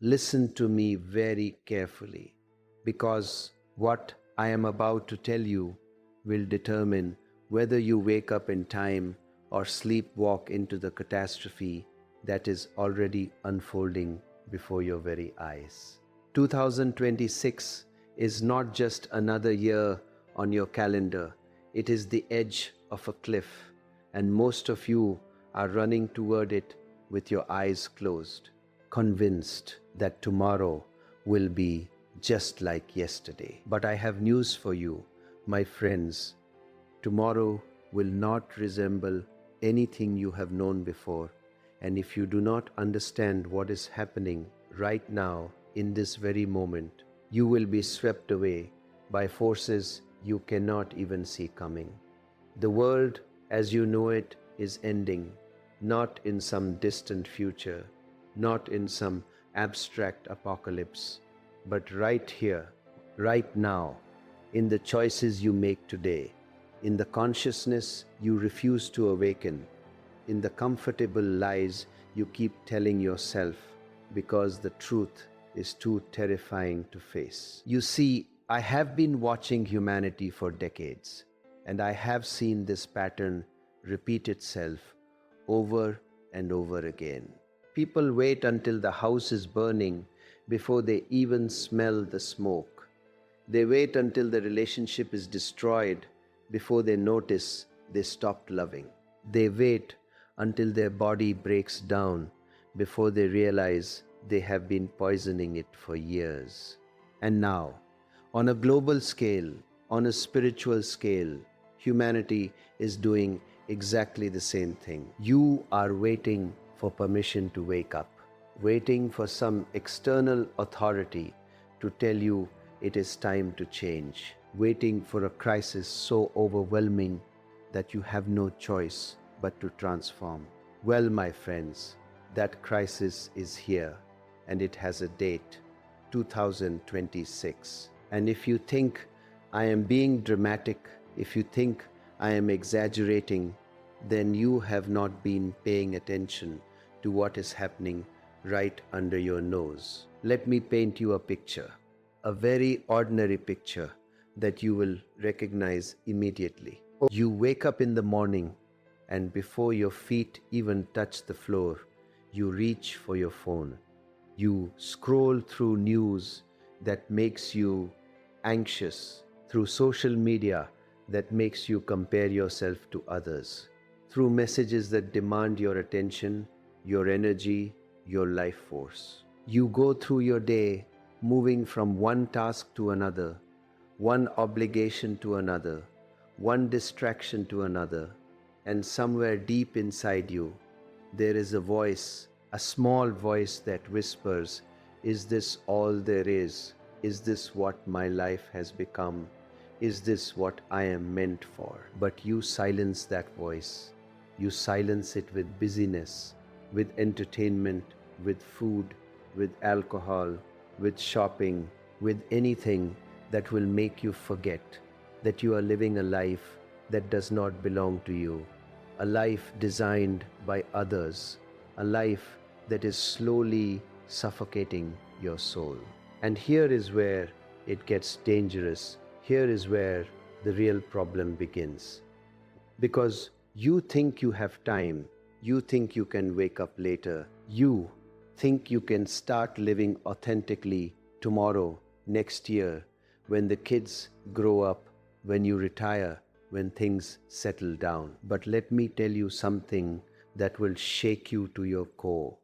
Listen to me very carefully, because what I am about to tell you will determine whether you wake up in time or sleepwalk into the catastrophe that is already unfolding before your very eyes. 2026 is not just another year on your calendar, it is the edge of a cliff, and most of you are running toward it with your eyes closed, convinced that tomorrow will be just like yesterday. But I have news for you, my friends. Tomorrow will not resemble anything you have known before, and if you do not understand what is happening right now in this very moment, you will be swept away by forces you cannot even see coming. The world as you know it is ending, not in some distant future, not in some abstract apocalypse, but right here, right now, in the choices you make today, in the consciousness you refuse to awaken, in the comfortable lies you keep telling yourself because the truth is too terrifying to face. You see, I have been watching humanity for decades, and I have seen this pattern repeat itself over and over again. People wait until the house is burning before they even smell the smoke. They wait until the relationship is destroyed before they notice they stopped loving. They wait until their body breaks down before they realize they have been poisoning it for years. And now, on a global scale, on a spiritual scale, humanity is doing exactly the same thing. You are waiting for permission to wake up, waiting for some external authority to tell you it is time to change, waiting for a crisis so overwhelming that you have no choice but to transform. Well, my friends, that crisis is here, and it has a date, 2026. And if you think I am being dramatic, if you think I am exaggerating, then you have not been paying attention to what is happening right under your nose. Let me paint you a picture, a very ordinary picture that you will recognize immediately. You wake up in the morning, and before your feet even touch the floor, you reach for your phone. You scroll through news that makes you anxious, through social media that makes you compare yourself to others, through messages that demand your attention, your energy, your life force. You go through your day moving from one task to another, one obligation to another, one distraction to another, and somewhere deep inside you, there is a voice, a small voice that whispers, "Is this all there is? Is this what my life has become? Is this what I am meant for?" But you silence that voice. You silence it with busyness, with entertainment, with food, with alcohol, with shopping, with anything that will make you forget that you are living a life that does not belong to you, a life designed by others, a life that is slowly suffocating your soul. And here is where it gets dangerous. Here is where the real problem begins. Because you think you have time, you think you can wake up later, you think you can start living authentically tomorrow, next year, when the kids grow up, when you retire, when things settle down. But let me tell you something that will shake you to your core.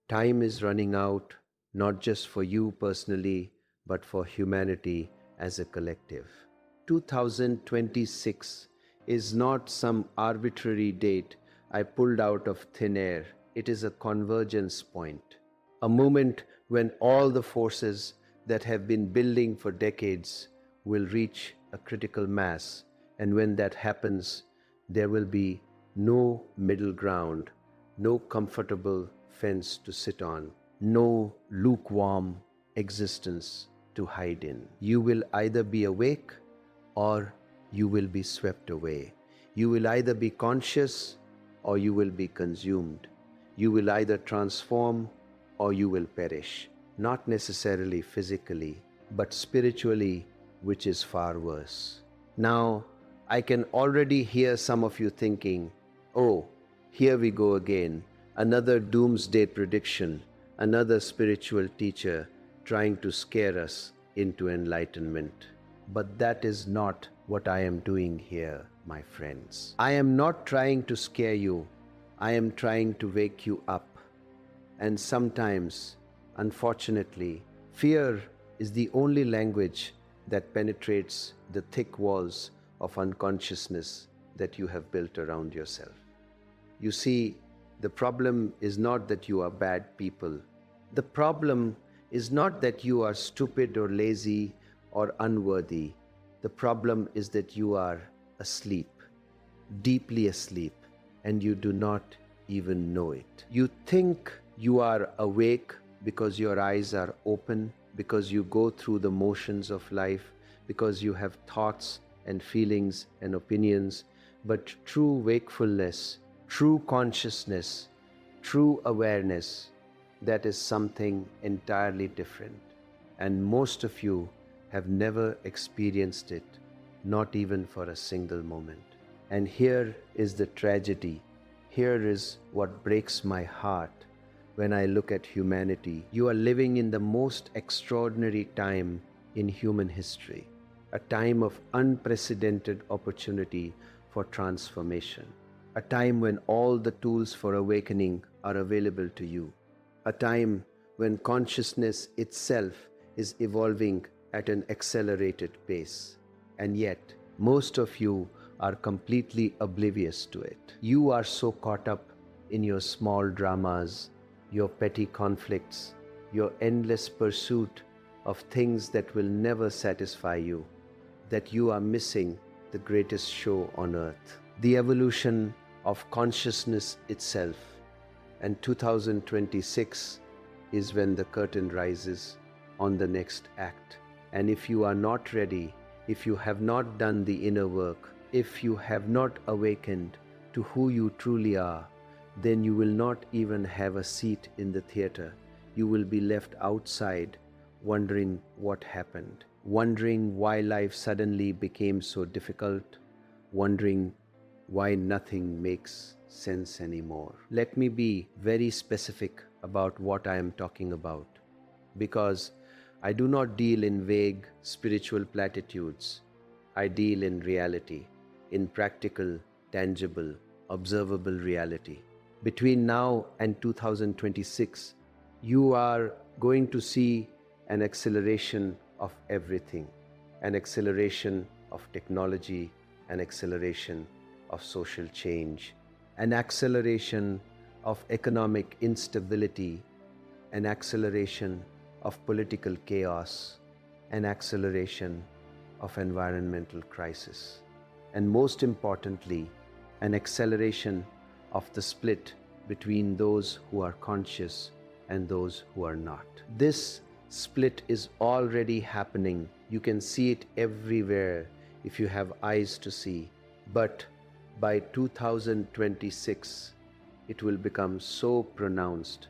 Time is running out, not just for you personally, but for humanity as a collective. 2026 is not some arbitrary date I pulled out of thin air. It is a convergence point, a moment when all the forces that have been building for decades will reach a critical mass. And when that happens, there will be no middle ground, no comfortable fence to sit on, no lukewarm existence to hide in. You will either be awake or you will be swept away. You will either be conscious or you will be consumed. You will either transform or you will perish. not necessarily physically, but spiritually, which is far worse. Now, I can already hear some of you thinking, oh, here we go again, another doomsday prediction, another spiritual teacher trying to scare us into enlightenment. But that is not what I am doing here, my friends. I am not trying to scare you, I am trying to wake you up. And sometimes, unfortunately, fear is the only language that penetrates the thick walls of unconsciousness that you have built around yourself. You see, the problem is not that you are bad people. The problem is not that you are stupid or lazy or unworthy. The problem is that you are asleep, deeply asleep, and you do not even know it. You think you are awake because your eyes are open, because you go through the motions of life, because you have thoughts and feelings and opinions. But true wakefulness, true consciousness, true awareness, that is something entirely different. And most of you have never experienced it, not even for a single moment. And here is the tragedy. Here is what breaks my heart when I look at humanity. You are living in the most extraordinary time in human history, a time of unprecedented opportunity for transformation, a time when all the tools for awakening are available to you, a time when consciousness itself is evolving at an accelerated pace. And yet, most of you are completely oblivious to it. You are so caught up in your small dramas, your petty conflicts, your endless pursuit of things that will never satisfy you, that you are missing the greatest show on earth, the evolution of consciousness itself. And 2026 is when the curtain rises on the next act. And if you are not ready, if you have not done the inner work, if you have not awakened to who you truly are, then you will not even have a seat in the theater. You will be left outside, wondering what happened, wondering why life suddenly became so difficult, wondering why nothing makes sense anymore. Let me be very specific about what I am talking about, because I do not deal in vague spiritual platitudes. I deal in reality, in practical, tangible, observable reality. Between now and 2026, you are going to see an acceleration of everything, an acceleration of technology, an acceleration of social change, an acceleration of economic instability, an acceleration of political chaos, an acceleration of environmental crisis, and most importantly, an acceleration of the split between those who are conscious and those who are not. This split is already happening. You can see it everywhere if you have eyes to see. But by 2026, it will become so pronounced,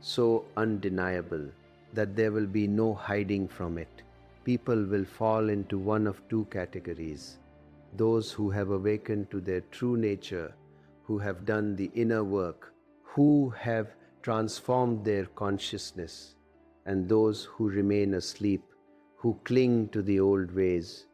so undeniable, that there will be no hiding from it. People will fall into one of two categories: those who have awakened to their true nature, who have done the inner work, who have transformed their consciousness, and those who remain asleep, who cling to the old ways,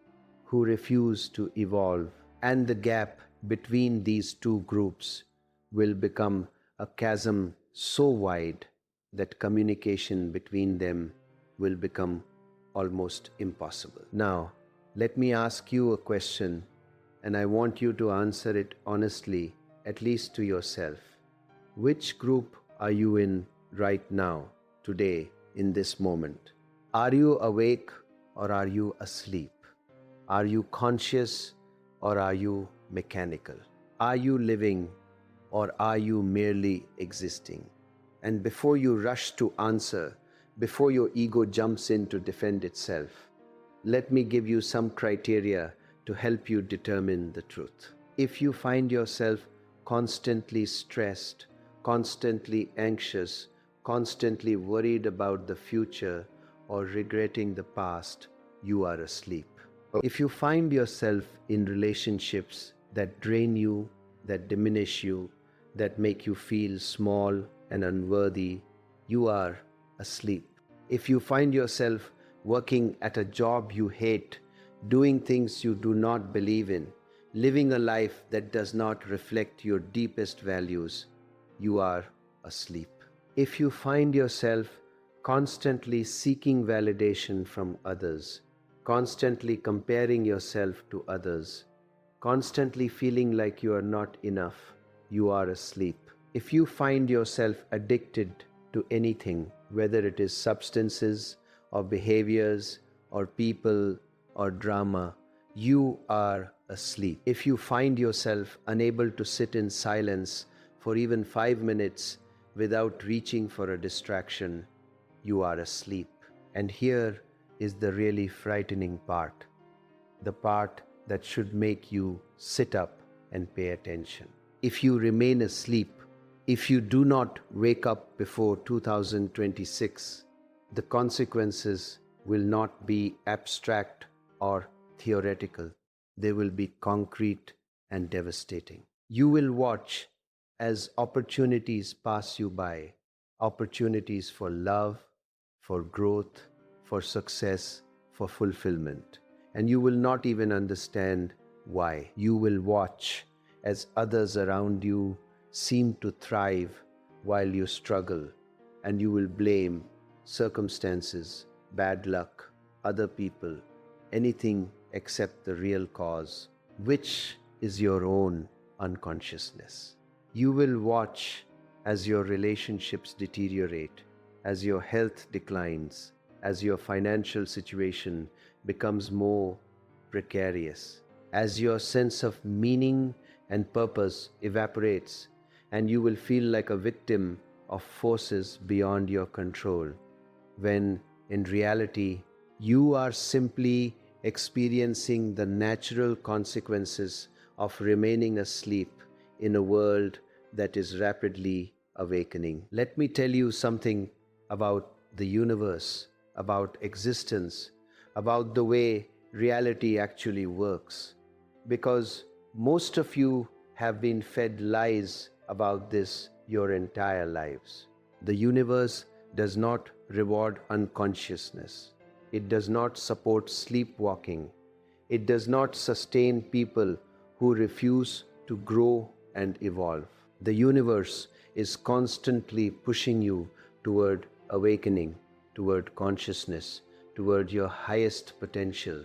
who refuse to evolve. And the gap between these two groups will become a chasm so wide that communication between them will become almost impossible. Now, let me ask you a question, and I want you to answer it honestly, at least to yourself. Which group are you in right now, today, in this moment? Are you awake or are you asleep? Are you conscious or are you mechanical? Are you living or are you merely existing? And before you rush to answer, before your ego jumps in to defend itself, let me give you some criteria to help you determine the truth. If you find yourself constantly stressed, constantly anxious, constantly worried about the future, or regretting the past, you are asleep. If you find yourself in relationships that drain you, that diminish you, that make you feel small and unworthy, you are asleep. If you find yourself working at a job you hate, doing things you do not believe in, living a life that does not reflect your deepest values, you are asleep. If you find yourself constantly seeking validation from others, constantly comparing yourself to others, constantly feeling like you are not enough, you are asleep. If you find yourself addicted to anything, whether it is substances or behaviors or people or drama, you are asleep. If you find yourself unable to sit in silence for even 5 minutes without reaching for a distraction, you are asleep. And here is the really frightening part, the part that should make you sit up and pay attention. If you remain asleep, if you do not wake up before 2026, the consequences will not be abstract or theoretical. They will be concrete and devastating. You will watch as opportunities pass you by, opportunities for love, for growth, for success, for fulfillment. And you will not even understand why. You will watch as others around you seem to thrive while you struggle, and you will blame circumstances, bad luck, other people, anything except the real cause, which is your own unconsciousness. You will watch as your relationships deteriorate, as your health declines, as your financial situation becomes more precarious, as your sense of meaning and purpose evaporates, and you will feel like a victim of forces beyond your control, when in reality you are simply experiencing the natural consequences of remaining asleep in a world that is rapidly awakening. Let me tell you something about the universe, about existence, about the way reality actually works. Because most of you have been fed lies about this your entire lives. The universe does not reward unconsciousness. It does not support sleepwalking. It does not sustain people who refuse to grow and evolve. The universe is constantly pushing you toward awakening, toward consciousness, toward your highest potential.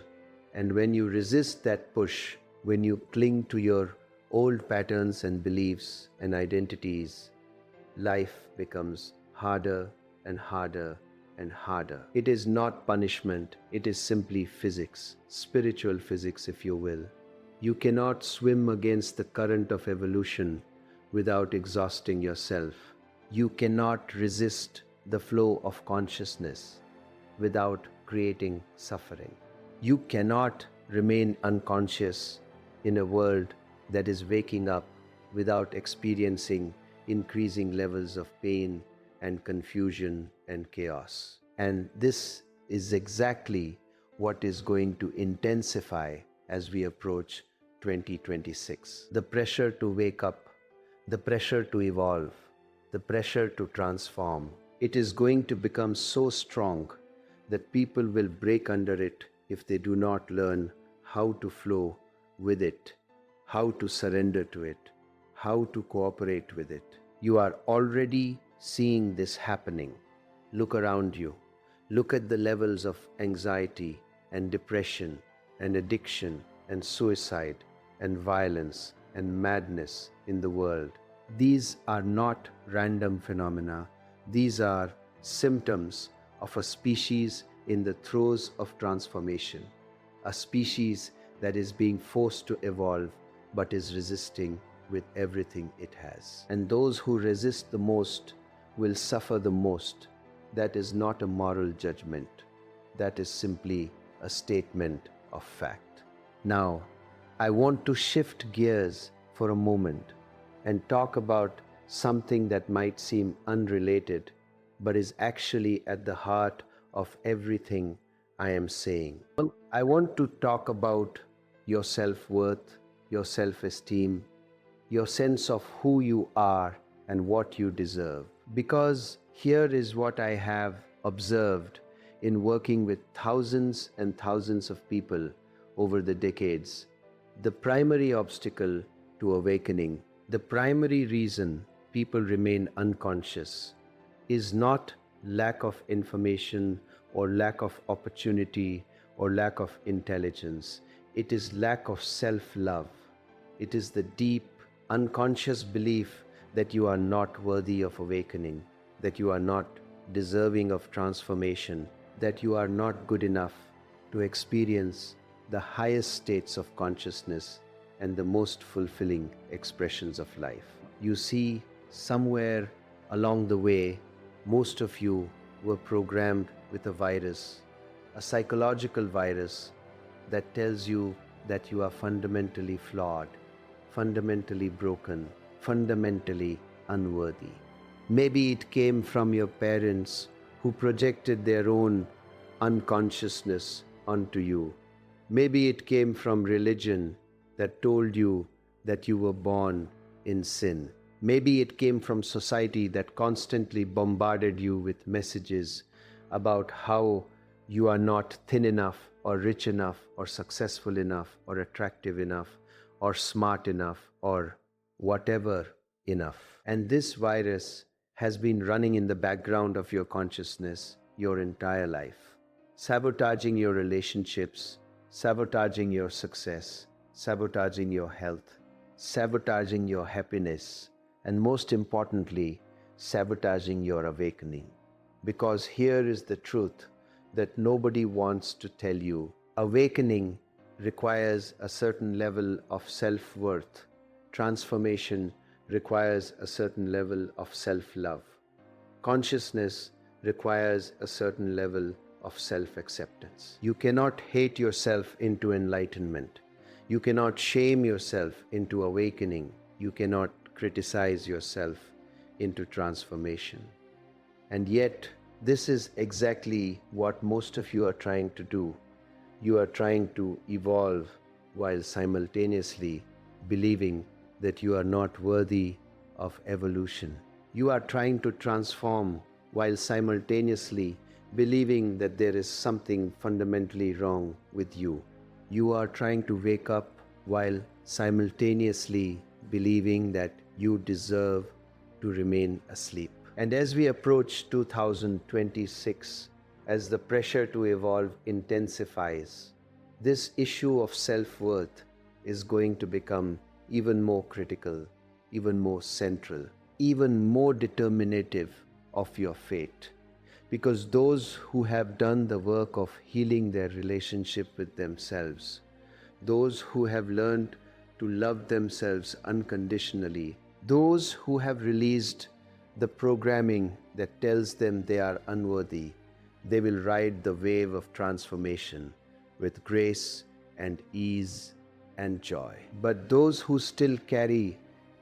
And when you resist that push, when you cling to your old patterns and beliefs and identities, life becomes harder and harder and harder. It is not punishment, it is simply physics, spiritual physics, if you will. You cannot swim against the current of evolution without exhausting yourself. You cannot resist the flow of consciousness without creating suffering. You cannot remain unconscious in a world that is waking up without experiencing increasing levels of pain and confusion and chaos. And this is exactly what is going to intensify as we approach 2026. The pressure to wake up, the pressure to evolve, the pressure to transform. It is going to become so strong that people will break under it if they do not learn how to flow with it, how to surrender to it, how to cooperate with it. You are already seeing this happening. Look around you. Look at the levels of anxiety and depression and addiction and suicide and violence and madness in the world. These are not random phenomena. These are symptoms of a species in the throes of transformation, a species that is being forced to evolve but is resisting with everything it has. And those who resist the most will suffer the most. That is not a moral judgment. That is simply a statement of fact. Now, I want to shift gears for a moment and talk about something that might seem unrelated, but is actually at the heart of everything I am saying. Well, I want to talk about your self-worth, your self-esteem, your sense of who you are and what you deserve. Because here is what I have observed in working with thousands and thousands of people over the decades. The primary obstacle to awakening, the primary reason people remain unconscious, is not lack of information or lack of opportunity or lack of intelligence. It is lack of self-love. It is the deep, unconscious belief that you are not worthy of awakening, that you are not deserving of transformation, that you are not good enough to experience the highest states of consciousness and the most fulfilling expressions of life. You see, somewhere along the way, most of you were programmed with a virus, a psychological virus that tells you that you are fundamentally flawed, fundamentally broken, fundamentally unworthy. Maybe it came from your parents who projected their own unconsciousness onto you. Maybe it came from religion that told you that you were born in sin. Maybe it came from society that constantly bombarded you with messages about how you are not thin enough or rich enough or successful enough or attractive enough or smart enough or whatever enough. And this virus has been running in the background of your consciousness your entire life, sabotaging your relationships, sabotaging your success, sabotaging your health, sabotaging your happiness, and most importantly, sabotaging your awakening. Because here is the truth that nobody wants to tell you. Awakening requires a certain level of self-worth. Transformation requires a certain level of self-love. Consciousness requires a certain level of self-acceptance. You cannot hate yourself into enlightenment. You cannot shame yourself into awakening. You cannot criticize yourself into transformation. And yet, this is exactly what most of you are trying to do. You are trying to evolve while simultaneously believing that you are not worthy of evolution. You are trying to transform while simultaneously believing that there is something fundamentally wrong with you. You are trying to wake up while simultaneously believing that you deserve to remain asleep. And as we approach 2026, as the pressure to evolve intensifies, this issue of self-worth is going to become even more critical, even more central, even more determinative of your fate. Because those who have done the work of healing their relationship with themselves, those who have learned to love themselves unconditionally, those who have released the programming that tells them they are unworthy, they will ride the wave of transformation with grace and ease and joy. But those who still carry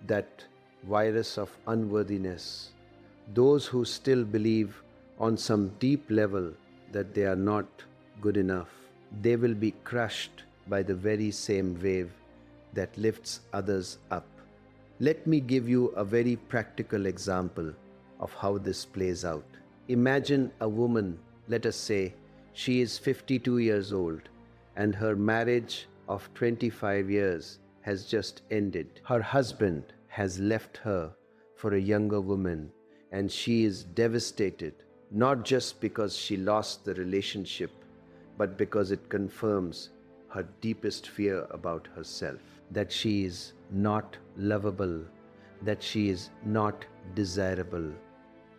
that virus of unworthiness, those who still believe on some deep level that they are not good enough, they will be crushed by the very same wave that lifts others up. Let me give you a very practical example of how this plays out. Imagine a woman, let us say she is 52 years old and her marriage of 25 years has just ended. Her husband has left her for a younger woman and she is devastated, not just because she lost the relationship, but because it confirms her deepest fear about herself, that she is not lovable, that she is not desirable,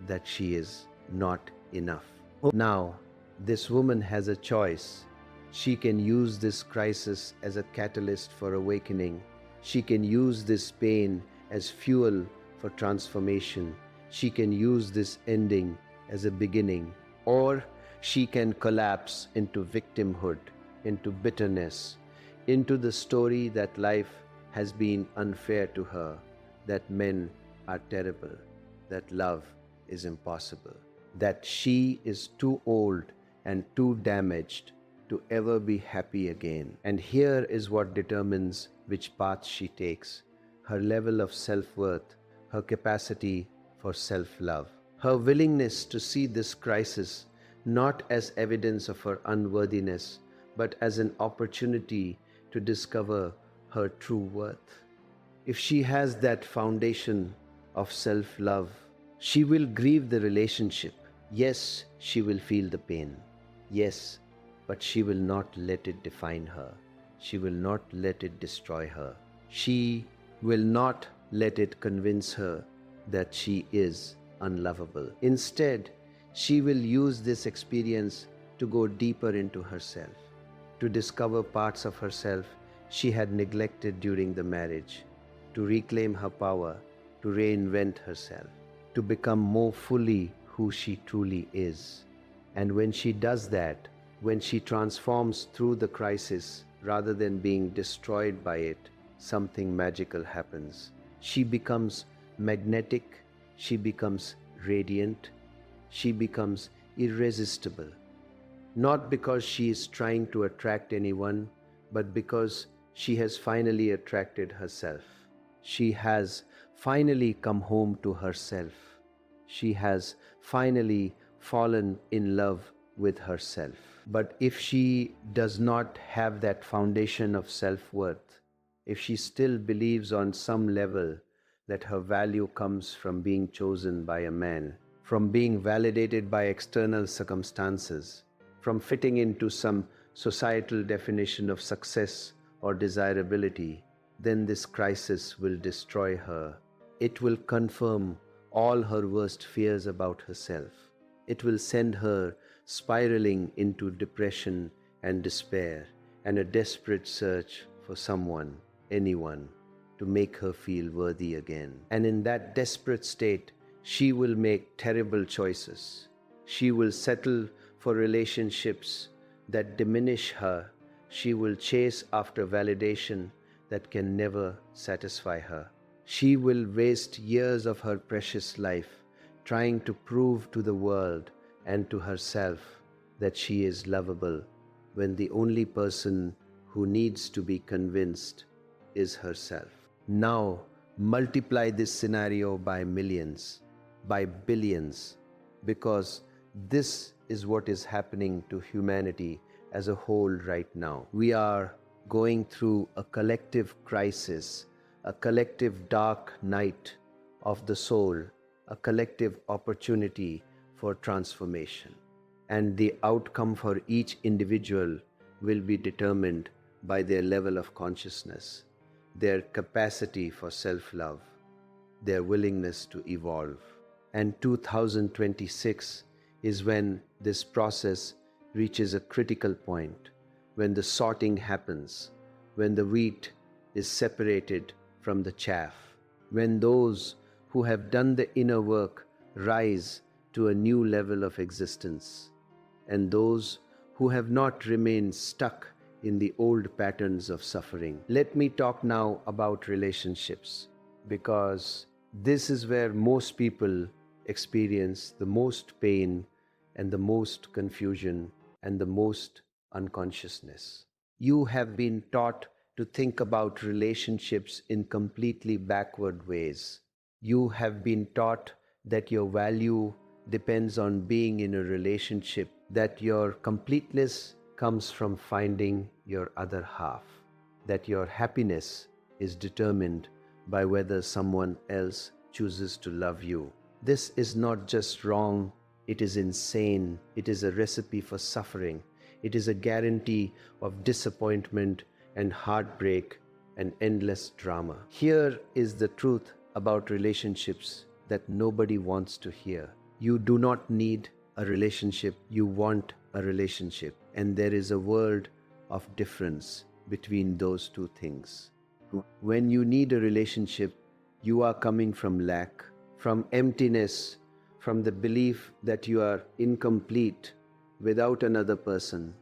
that she is not enough. Now, this woman has a choice. She can use this crisis as a catalyst for awakening. She can use this pain as fuel for transformation. She can use this ending as a beginning, or she can collapse into victimhood, into bitterness, into the story that life has been unfair to her, that men are terrible, that love is impossible. that she is too old and too damaged to ever be happy again. And here is what determines which path she takes: her level of self worth, her capacity for self love, her willingness to see this crisis not as evidence of her unworthiness, but as an opportunity to discover her true worth. If she has that foundation of self love, she will grieve the relationship. Yes, she will feel the pain. Yes, but she will not let it define her. She will not let it destroy her. She will not let it convince her that she is unlovable. Instead, she will use this experience to go deeper into herself, to discover parts of herself she had neglected during the marriage, to reclaim her power, to reinvent herself, to become more fully who she truly is. And when she does that, when she transforms through the crisis rather than being destroyed by it, something magical happens. She becomes magnetic, she becomes radiant, she becomes irresistible. Not because she is trying to attract anyone, but because she has finally attracted herself. She has finally come home to herself. She has finally fallen in love with herself. But if she does not have that foundation of self worth, if she still believes on some level that her value comes from being chosen by a man, from being validated by external circumstances, from fitting into some societal definition of success or desirability, then this crisis will destroy her. It will confirm all her worst fears about herself. It will send her spiraling into depression and despair and a desperate search for someone, anyone, to make her feel worthy again. And in that desperate state, she will make terrible choices. She will settle for relationships that diminish her. She will chase after validation that can never satisfy her. She will waste years of her precious life trying to prove to the world and to herself that she is lovable, when the only person who needs to be convinced is herself. Now, multiply this scenario by millions, by billions, because this is what is happening to humanity as a whole right now. We are going through a collective crisis, a collective dark night of the soul, a collective opportunity for transformation. And the outcome for each individual will be determined by their level of consciousness, their capacity for self-love, their willingness to evolve. And 2026 is when this process reaches a critical point, when the sorting happens, when the wheat is separated from the chaff, when those who have done the inner work rise to a new level of existence, and those who have not remained stuck in the old patterns of suffering. Let me talk now about relationships, because this is where most people experience the most pain and the most confusion and the most unconsciousness. You have been taught to think about relationships in completely backward ways. You have been taught that your value depends on being in a relationship, that your completeness comes from finding your other half, that your happiness is determined by whether someone else chooses to love you. This is not just wrong, it is insane. It is a recipe for suffering. It is a guarantee of disappointment and heartbreak and endless drama. Here is the truth about relationships that nobody wants to hear. You do not need a relationship, you want a relationship. And there is a world of difference between those two things. When you need a relationship, you are coming from lack, from emptiness, from the belief that you are incomplete without another person,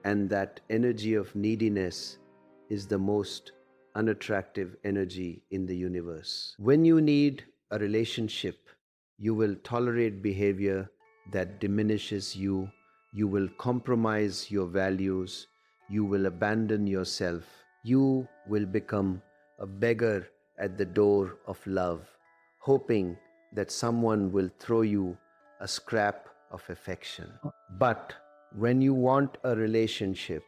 and that energy of neediness is the most unattractive energy in the universe. When you need a relationship, you will tolerate behavior that diminishes you. You will compromise your values. You will abandon yourself. You will become a beggar at the door of love, hoping that someone will throw you a scrap of affection. But when you want a relationship,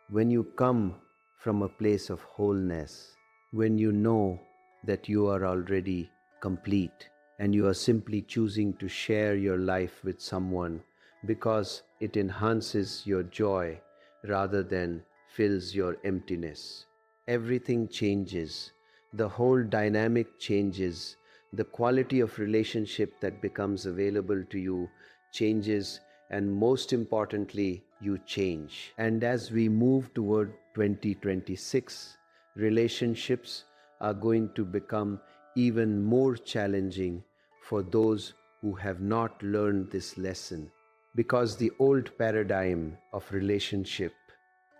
when you come from a place of wholeness, when you know that you are already complete and you are simply choosing to share your life with someone because it enhances your joy rather than fills your emptiness, everything changes. The whole dynamic changes. The quality of relationship that becomes available to you changes, and most importantly, you change. And as we move toward 2026, relationships are going to become even more challenging for those who have not learned this lesson, because the old paradigm of relationship,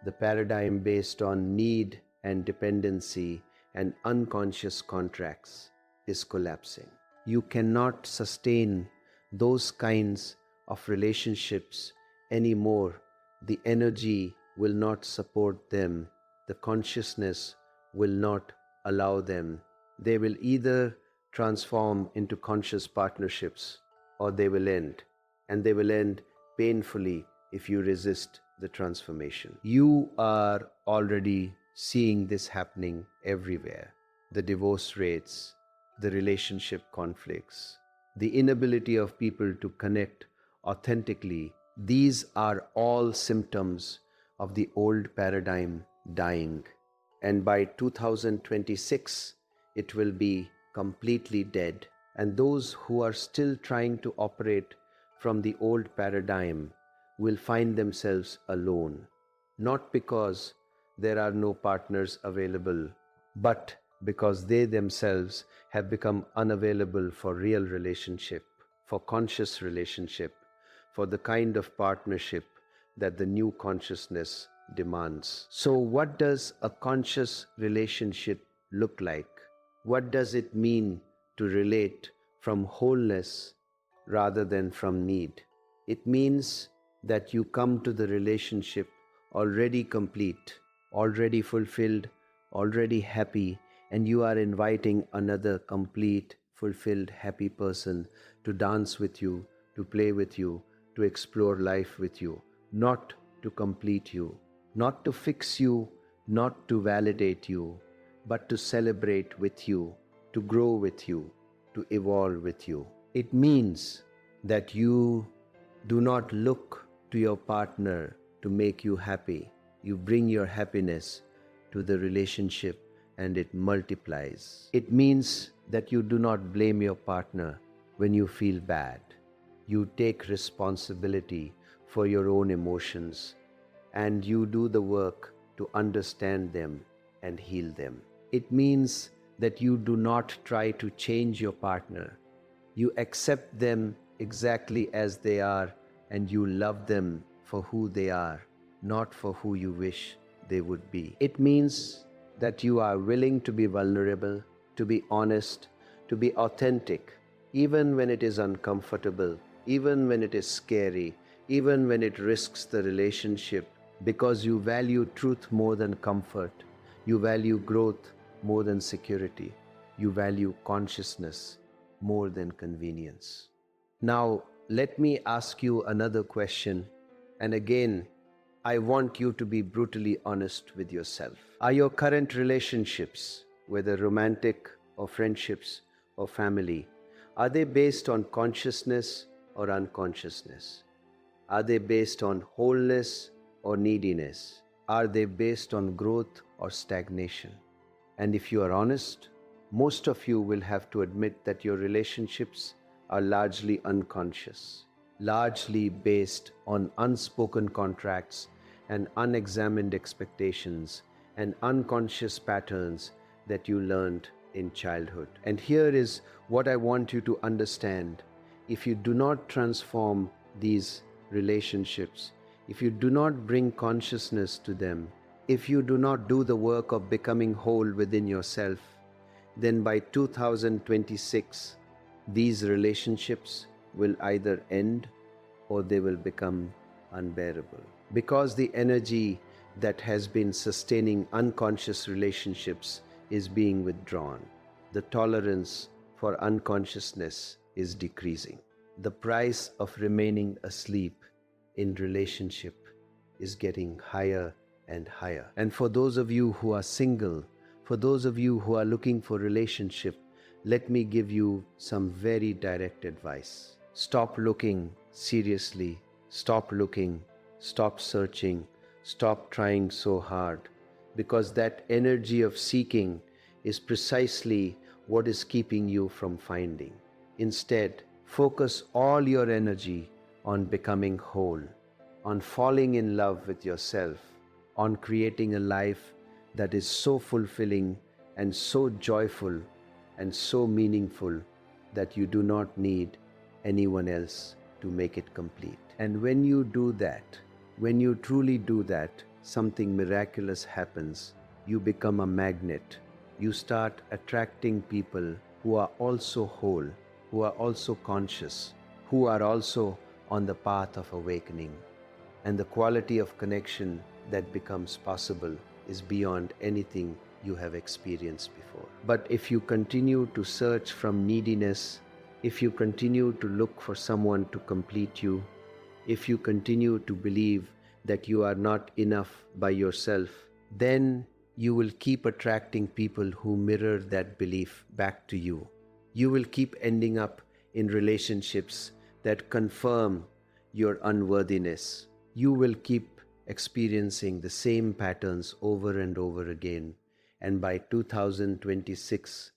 the paradigm based on need and dependency and unconscious contracts, is collapsing. You cannot sustain those kinds of relationships anymore. The energy will not support them. The consciousness will not allow them. They will either transform into conscious partnerships or they will end. And they will end painfully if you resist the transformation. You are already seeing this happening everywhere. The divorce rates, the relationship conflicts, the inability of people to connect authentically, these are all symptoms of the old paradigm dying. And by 2026, it will be completely dead. And those who are still trying to operate from the old paradigm will find themselves alone, not because there are no partners available, but because they themselves have become unavailable for real relationship, for conscious relationship, for the kind of partnership that the new consciousness demands. So, what does a conscious relationship look like? What does it mean to relate from wholeness rather than from need? It means that you come to the relationship already complete, already fulfilled, already happy, and you are inviting another complete, fulfilled, happy person to dance with you, to play with you, to explore life with you, not to complete you, not to fix you, not to validate you, but to celebrate with you, to grow with you, to evolve with you. It means that you do not look to your partner to make you happy. You bring your happiness to the relationship and it multiplies. It means that you do not blame your partner when you feel bad. You take responsibility for your own emotions and you do the work to understand them and heal them. It means that you do not try to change your partner. You accept them exactly as they are and you love them for who they are, not for who you wish they would be. It means that you are willing to be vulnerable, to be honest, to be authentic, even when it is uncomfortable, even when it is scary, even when it risks the relationship, because you value truth more than comfort, you value growth more than security, you value consciousness more than convenience. Now, let me ask you another question, and again, I want you to be brutally honest with yourself. Are your current relationships, whether romantic or friendships or family, are they based on consciousness or unconsciousness? Are they based on wholeness or neediness? Are they based on growth or stagnation? And if you are honest, most of you will have to admit that your relationships are largely unconscious, largely based on unspoken contracts and unexamined expectations and unconscious patterns that you learned in childhood. And here is what I want you to understand. If you do not transform these relationships, if you do not bring consciousness to them, if you do not do the work of becoming whole within yourself, then by 2026, these relationships will either end or they will become unbearable. Because the energy that has been sustaining unconscious relationships is being withdrawn. The tolerance for unconsciousness is decreasing. The price of remaining asleep in relationship is getting higher and higher. And for those of you who are single, for those of you who are looking for relationship, let me give you some very direct advice. Stop looking seriously. Stop looking. Stop searching. Stop trying so hard. Because that energy of seeking is precisely what is keeping you from finding. Instead, focus all your energy on becoming whole, on falling in love with yourself, on creating a life that is so fulfilling and so joyful and so meaningful that you do not need anyone else to make it complete. And when you do that, when you truly do that, something miraculous happens. You become a magnet. You start attracting people who are also whole, who are also conscious, who are also on the path of awakening. And the quality of connection that becomes possible is beyond anything you have experienced before. But if you continue to search from neediness, if you continue to look for someone to complete you, if you continue to believe that you are not enough by yourself, then you will keep attracting people who mirror that belief back to you. You will keep ending up in relationships that confirm your unworthiness. You will keep experiencing the same patterns over and over again. And by 2026,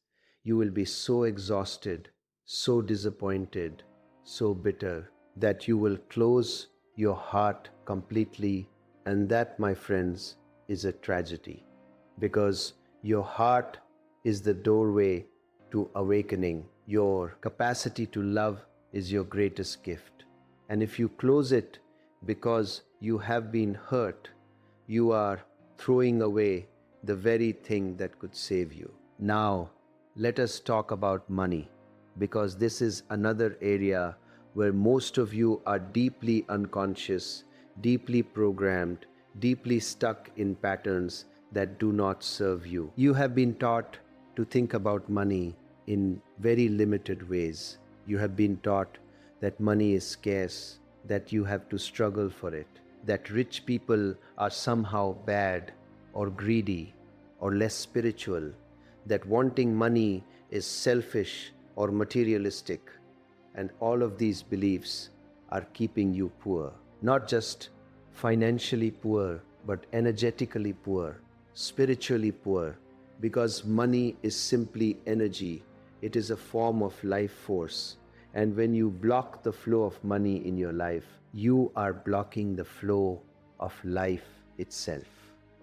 you will be so exhausted, so disappointed, so bitter that you will close your heart completely. And that, my friends, is a tragedy, because your heart is the doorway to awakening. Your capacity to love is your greatest gift. And if you close it because you have been hurt, you are throwing away the very thing that could save you. Now, let us talk about money, because this is another area where most of you are deeply unconscious, deeply programmed, deeply stuck in patterns that do not serve you. You have been taught to think about money in very limited ways. You have been taught that money is scarce, that you have to struggle for it, that rich people are somehow bad or greedy or less spiritual, that wanting money is selfish or materialistic. And all of these beliefs are keeping you poor. Not just financially poor, but energetically poor, spiritually poor, because money is simply energy. It is a form of life force. And when you block the flow of money in your life, you are blocking the flow of life itself.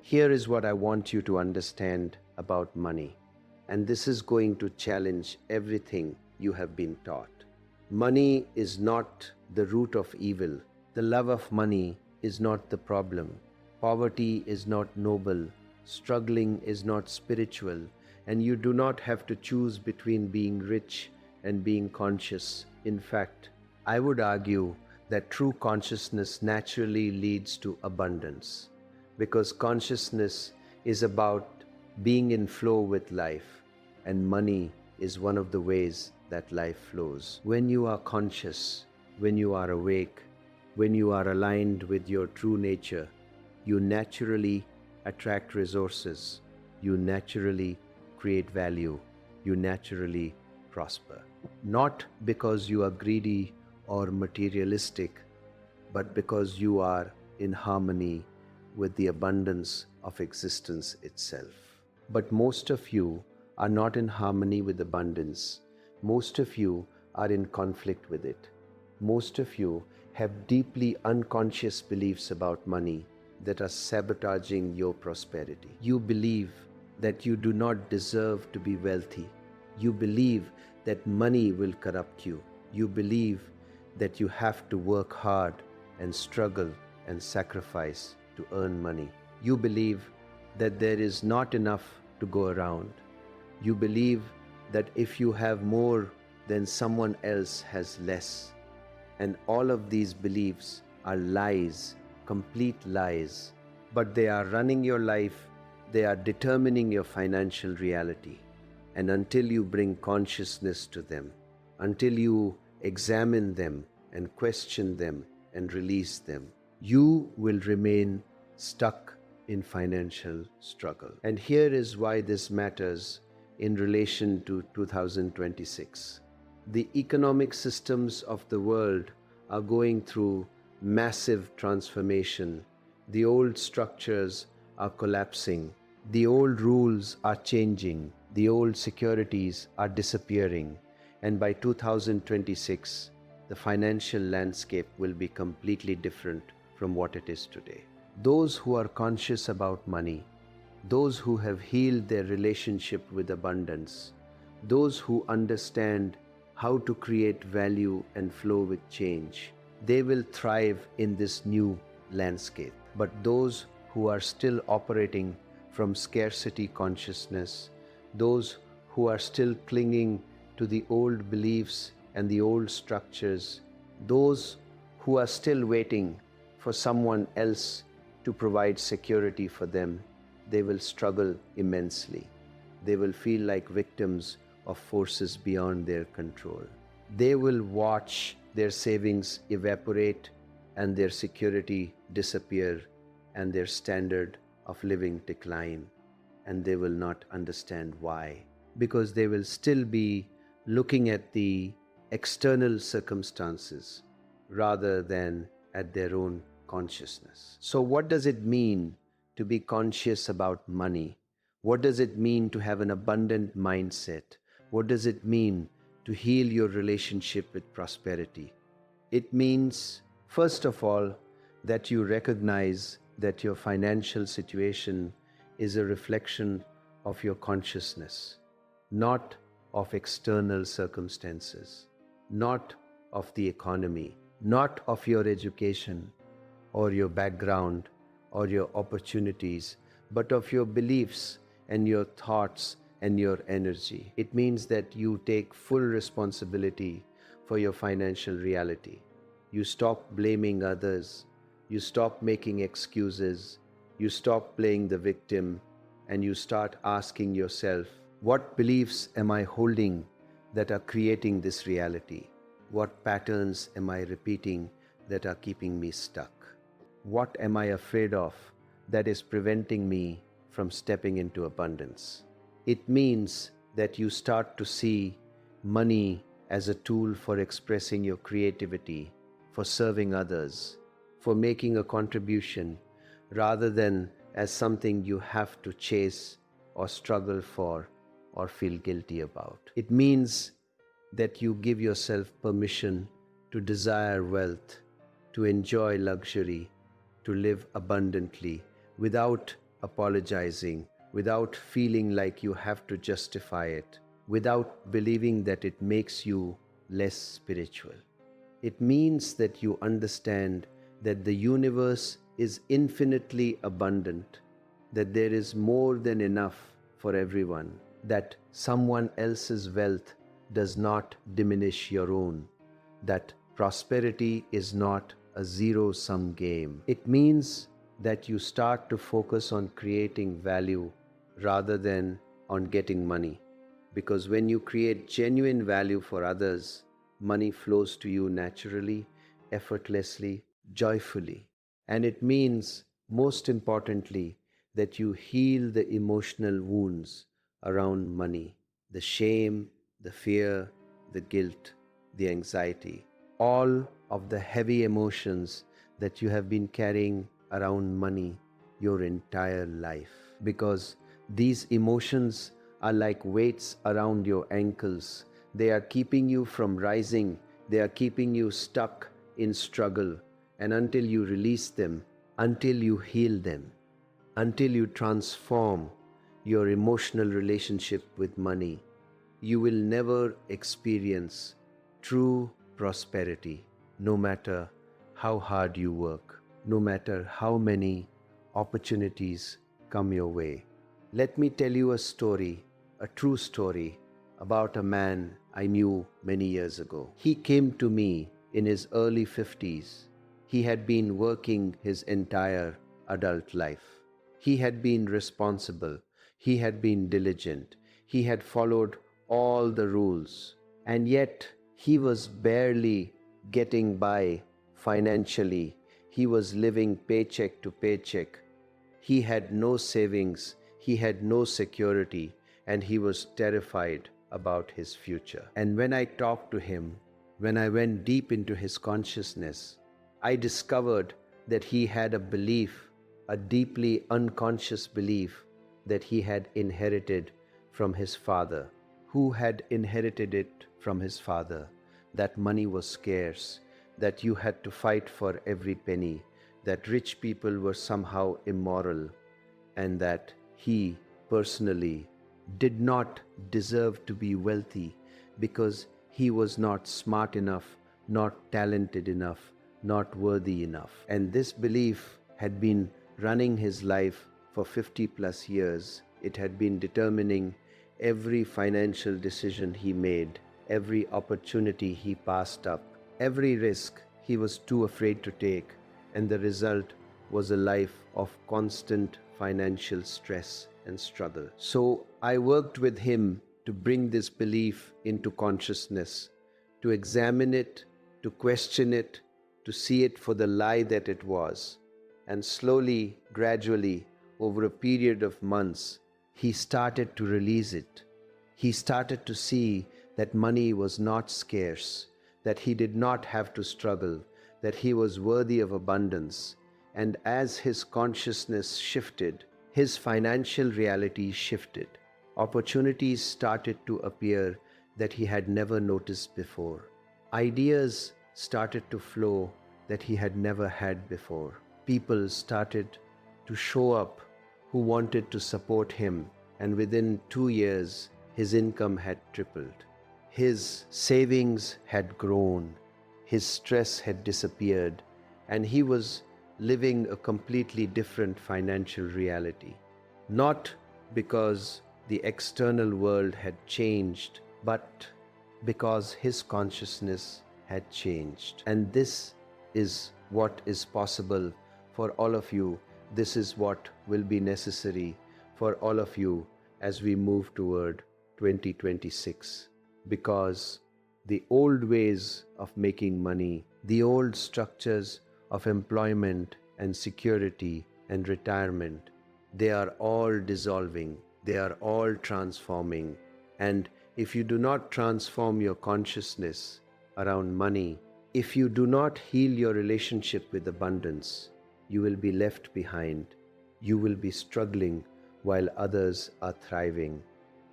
Here is what I want you to understand about money. And this is going to challenge everything you have been taught. Money is not the root of evil. The love of money is not the problem. Poverty is not noble. Struggling is not spiritual. And you do not have to choose between being rich and being conscious. In fact, I would argue that true consciousness naturally leads to abundance, because consciousness is about being in flow with life, and money is one of the ways that life flows. When you are conscious, when you are awake, when you are aligned with your true nature, you naturally attract resources, you naturally create value, you naturally prosper. Not because you are greedy or materialistic, but because you are in harmony with the abundance of existence itself. But most of you are not in harmony with abundance. Most of you are in conflict with it. Most of you have deeply unconscious beliefs about money that are sabotaging your prosperity. You believe that you do not deserve to be wealthy. You believe that money will corrupt you. You believe that you have to work hard and struggle and sacrifice to earn money. You believe that there is not enough to go around. You believe that if you have more, then someone else has less. And all of these beliefs are lies, complete lies. But they are running your life, they are determining your financial reality. And until you bring consciousness to them, until you examine them and question them and release them, you will remain stuck in financial struggle. And here is why this matters in relation to 2026. The economic systems of the world are going through massive transformation. The old structures are collapsing. The old rules are changing. The old securities are disappearing. And by 2026, the financial landscape will be completely different from what it is today. Those who are conscious about money, those who have healed their relationship with abundance, those who understand how to create value and flow with change, they will thrive in this new landscape. But those who are still operating from scarcity consciousness, those who are still clinging to the old beliefs and the old structures, those who are still waiting for someone else to provide security for them, they will struggle immensely. They will feel like victims of forces beyond their control. They will watch their savings evaporate and their security disappear and their standard of living decline, and they will not understand why, because they will still be looking at the external circumstances rather than at their own consciousness. So what does it mean to be conscious about money? What does it mean to have an abundant mindset? What does it mean to heal your relationship with prosperity? It means, first of all, that you recognize that your financial situation is a reflection of your consciousness, not of external circumstances, not of the economy, not of your education or your background or your opportunities, but of your beliefs and your thoughts and your energy. It means that you take full responsibility for your financial reality. You stop blaming others. You stop making excuses. You stop playing the victim, and you start asking yourself, what beliefs am I holding that are creating this reality? What patterns am I repeating that are keeping me stuck? What am I afraid of that is preventing me from stepping into abundance? It means that you start to see money as a tool for expressing your creativity, for serving others, for making a contribution, rather than as something you have to chase or struggle for or feel guilty about. It means that you give yourself permission to desire wealth, to enjoy luxury, to live abundantly without apologizing, without feeling like you have to justify it, without believing that it makes you less spiritual. It means that you understand that the universe is infinitely abundant, that there is more than enough for everyone, that someone else's wealth does not diminish your own, that prosperity is not a zero-sum game. It means that you start to focus on creating value rather than on getting money. Because when you create genuine value for others, money flows to you naturally, effortlessly, joyfully. And it means, most importantly, that you heal the emotional wounds around money, the shame, the fear, the guilt, the anxiety, all of the heavy emotions that you have been carrying around money your entire life. Because these emotions are like weights around your ankles. They are keeping you from rising. They are keeping you stuck in struggle. And until you release them, until you heal them, until you transform your emotional relationship with money, you will never experience true prosperity, no matter how hard you work, no matter how many opportunities come your way. Let me tell you a story, a true story, about a man I knew many years ago. He came to me in his early 50s. He had been working his entire adult life. He had been responsible. He had been diligent. He had followed all the rules. And yet, he was barely getting by financially. He was living paycheck to paycheck. He had no savings, he had no security, and he was terrified about his future. And when I talked to him, when I went deep into his consciousness, I discovered that he had a belief, a deeply unconscious belief, that he had inherited from his father. Who had inherited it from his father? That money was scarce, that you had to fight for every penny, that rich people were somehow immoral, and that he personally did not deserve to be wealthy because he was not smart enough, not talented enough, not worthy enough. And this belief had been running his life for 50 plus years. It had been determining every financial decision he made, every opportunity he passed up, every risk he was too afraid to take, and the result was a life of constant financial stress and struggle. So I worked with him to bring this belief into consciousness, to examine it, to question it, to see it for the lie that it was. And slowly, gradually, over a period of months, he started to release it. He started to see that money was not scarce, that he did not have to struggle, that he was worthy of abundance. And as his consciousness shifted, his financial reality shifted. Opportunities started to appear that he had never noticed before. Ideas started to flow that he had never had before. People started to show up who wanted to support him, and within 2 years, his income had tripled. His savings had grown, his stress had disappeared, and he was living a completely different financial reality. Not because the external world had changed, but because his consciousness had changed. And this is what is possible for all of you. This is what will be necessary for all of you as we move toward 2026. Because the old ways of making money, the old structures of employment and security and retirement, they are all dissolving, they are all transforming. And if you do not transform your consciousness around money, if you do not heal your relationship with abundance, you will be left behind. You will be struggling while others are thriving,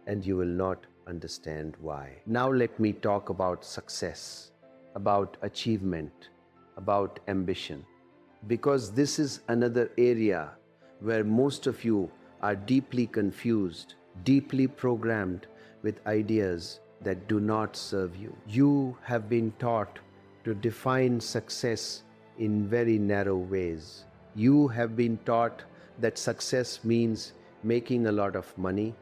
and you will not understand why. Now let me talk about success, about achievement, about ambition, because this is another area where most of you are deeply confused, deeply programmed with ideas that do not serve you. You have been taught to define success in very narrow ways. You have been taught that success means making a lot of money,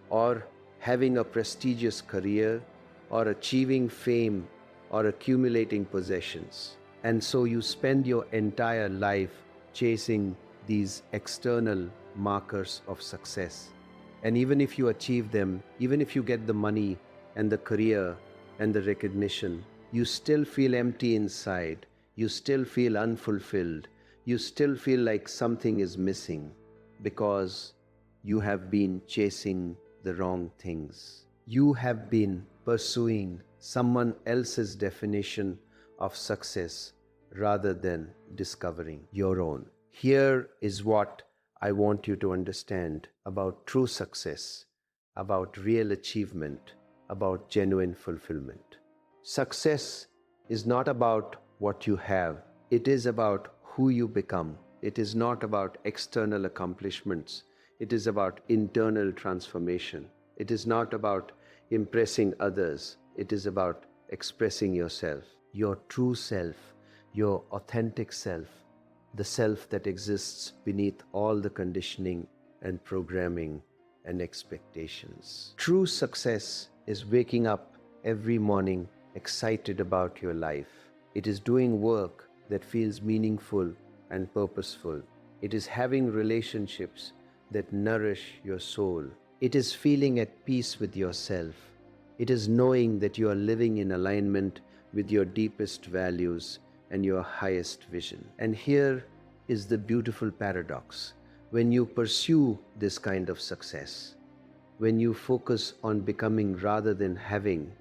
or having a prestigious career, or achieving fame, or accumulating possessions. And so you spend your entire life chasing these external markers of success. And even if you achieve them, even if you get the money and the career and the recognition, you still feel empty inside. You still feel unfulfilled. You still feel like something is missing because you have been chasing the wrong things. You have been pursuing someone else's definition of success rather than discovering your own. Here is what I want you to understand about true success, about real achievement, about genuine fulfillment. Success is not about what you have, it is about who you become. It is not about external accomplishments, it is about internal transformation. It is not about impressing others, it is about expressing yourself, your true self, your authentic self, the self that exists beneath all the conditioning and programming and expectations. True success is waking up every morning excited about your life, It is doing work that feels meaningful and purposeful. It is having relationships that nourish your soul. It is feeling at peace with yourself. It is knowing that you are living in alignment with your deepest values and your highest vision. And here is the beautiful paradox. When you pursue this kind of success, when you focus on becoming rather than having,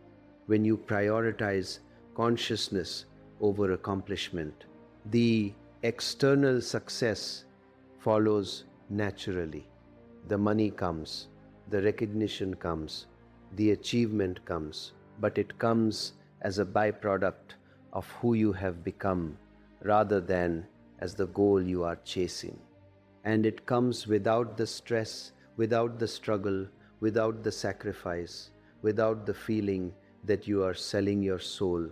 when you prioritize consciousness over accomplishment, the external success follows naturally. The money comes, the recognition comes, the achievement comes, but it comes as a byproduct of who you have become rather than as the goal you are chasing. And it comes without the stress, without the struggle, without the sacrifice, without the feeling that you are selling your soul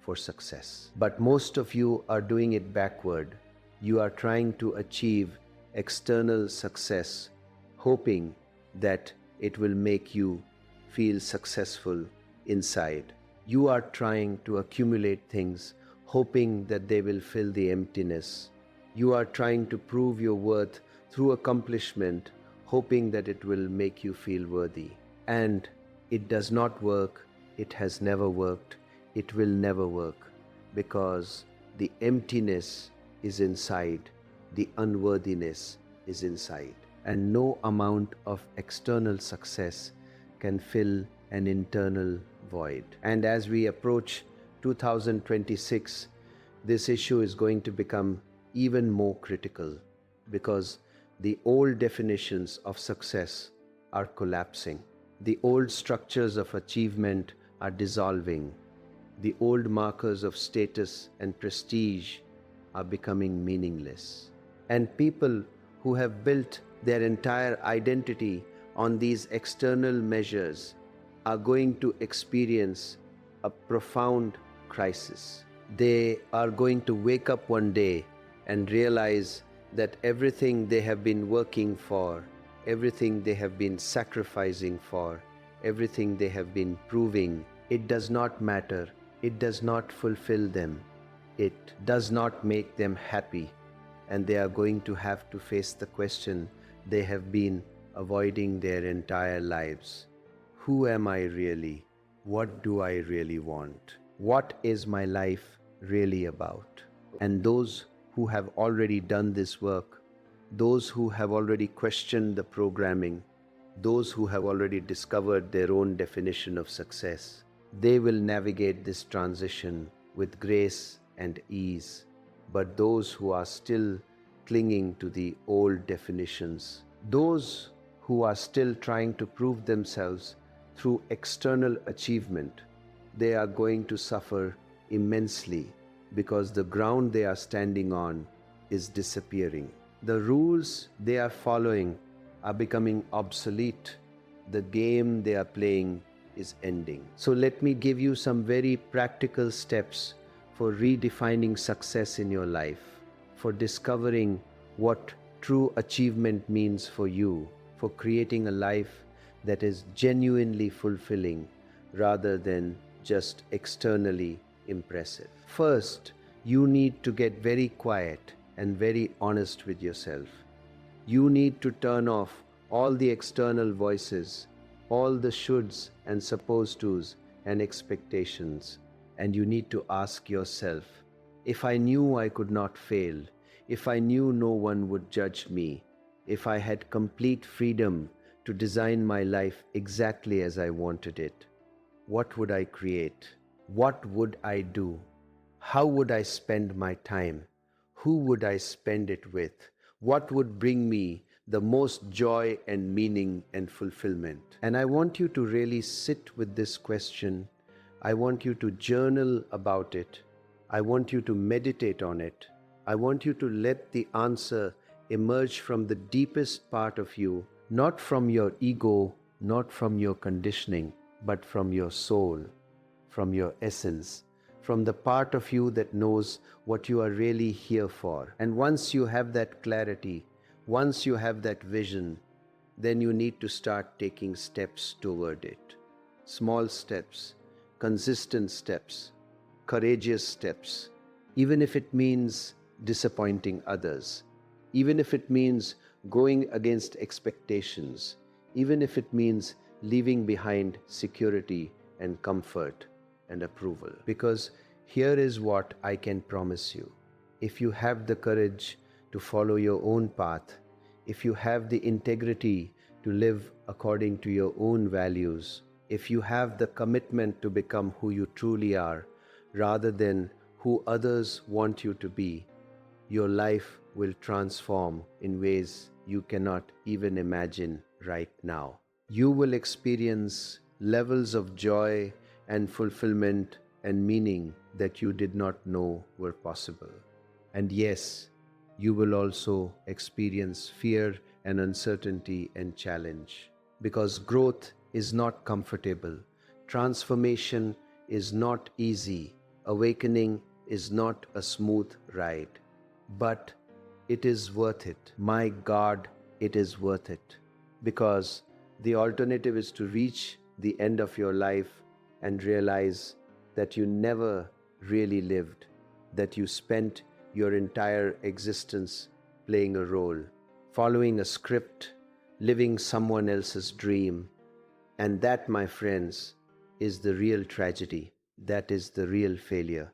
for success. But most of you are doing it backward. You are trying to achieve external success, hoping that it will make you feel successful inside. You are trying to accumulate things, hoping that they will fill the emptiness. You are trying to prove your worth through accomplishment, hoping that it will make you feel worthy. And it does not work, it has never worked, it will never work, because the emptiness is inside, the unworthiness is inside. And no amount of external success can fill an internal void. And as we approach 2026, this issue is going to become even more critical, because the old definitions of success are collapsing. The old structures of achievement are dissolving. The old markers of status and prestige are becoming meaningless. And people who have built their entire identity on these external measures are going to experience a profound crisis. They are going to wake up one day and realize that everything they have been working for, everything they have been sacrificing for, everything they have been proving, it does not matter. It does not fulfill them. It does not make them happy. And they are going to have to face the question they have been avoiding their entire lives. Who am I really? What do I really want? What is my life really about? And those who have already done this work, those who have already questioned the programming, those who have already discovered their own definition of success, they will navigate this transition with grace and ease. But those who are still clinging to the old definitions, those who are still trying to prove themselves through external achievement, they are going to suffer immensely, because the ground they are standing on is disappearing. The rules they are following are becoming obsolete. The game they are playing is ending. So let me give you some very practical steps for redefining success in your life, for discovering what true achievement means for you, for creating a life that is genuinely fulfilling rather than just externally impressive. First, you need to get very quiet and very honest with yourself. You need to turn off all the external voices, all the shoulds and supposed tos and expectations, and you need to ask yourself, if I knew I could not fail, if I knew no one would judge me, if I had complete freedom to design my life exactly as I wanted it, what would I create? What would I do? How would I spend my time? Who would I spend it with? What would bring me the most joy and meaning and fulfillment? And I want you to really sit with this question. I want you to journal about it. I want you to meditate on it. I want you to let the answer emerge from the deepest part of you, not from your ego, not from your conditioning, but from your soul, from your essence, from the part of you that knows what you are really here for. And once you have that clarity, once you have that vision, then you need to start taking steps toward it. Small steps, consistent steps, courageous steps, even if it means disappointing others, even if it means going against expectations, even if it means leaving behind security and comfort and approval. Because here is what I can promise you. If you have the courage to follow your own path, if you have the integrity to live according to your own values, if you have the commitment to become who you truly are rather than who others want you to be, your life will transform in ways you cannot even imagine right now. You will experience levels of joy and fulfillment and meaning that you did not know were possible. And yes, you will also experience fear and uncertainty and challenge. Because growth is not comfortable, transformation is not easy, awakening is not a smooth ride. But it is worth it. My God, it is worth it. Because the alternative is to reach the end of your life and realize that you never really lived, that you spent your entire existence playing a role, following a script, living someone else's dream. And that, my friends, is the real tragedy. That is the real failure.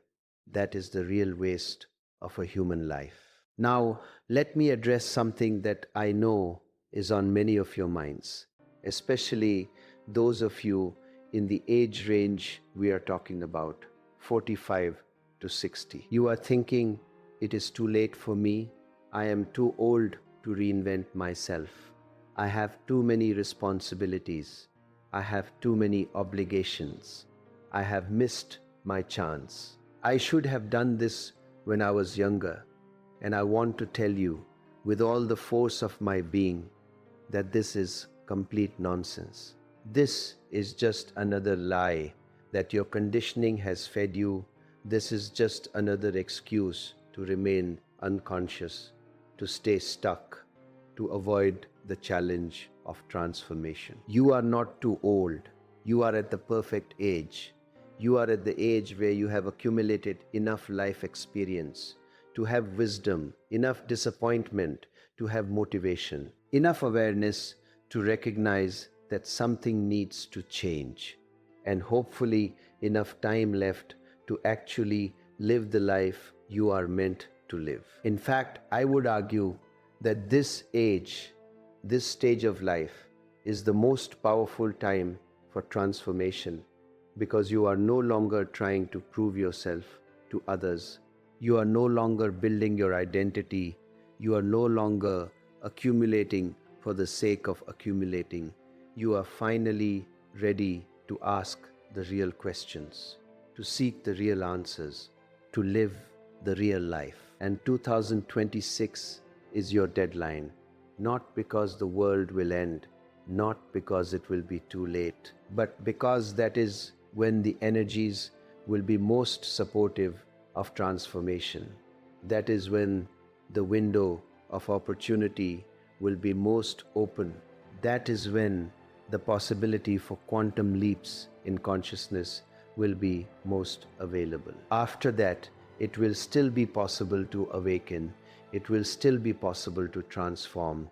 That is the real waste of a human life. Now, let me address something that I know is on many of your minds, especially those of you in the age range we are talking about, 45 to 60. You are thinking, it is too late for me. I am too old to reinvent myself. I have too many responsibilities. I have too many obligations. I have missed my chance. I should have done this when I was younger. And I want to tell you, with all the force of my being, that this is complete nonsense. This is just another lie that your conditioning has fed you. This is just another excuse to remain unconscious, to stay stuck, to avoid the challenge of transformation. You are not too old. You are at the perfect age. You are at the age where you have accumulated enough life experience to have wisdom, enough disappointment to have motivation, enough awareness to recognize that something needs to change, and hopefully enough time left to actually live the life you are meant to live. In fact, I would argue that this age, this stage of life, is the most powerful time for transformation, because you are no longer trying to prove yourself to others. You are no longer building your identity. You are no longer accumulating for the sake of accumulating. You are finally ready to ask the real questions, to seek the real answers, to live the real life. And 2026 is your deadline, not because the world will end, not because it will be too late, but because that is when the energies will be most supportive of transformation. That is when the window of opportunity will be most open. That is when the possibility for quantum leaps in consciousness will be most available. After that, it will still be possible to awaken. It will still be possible to transform,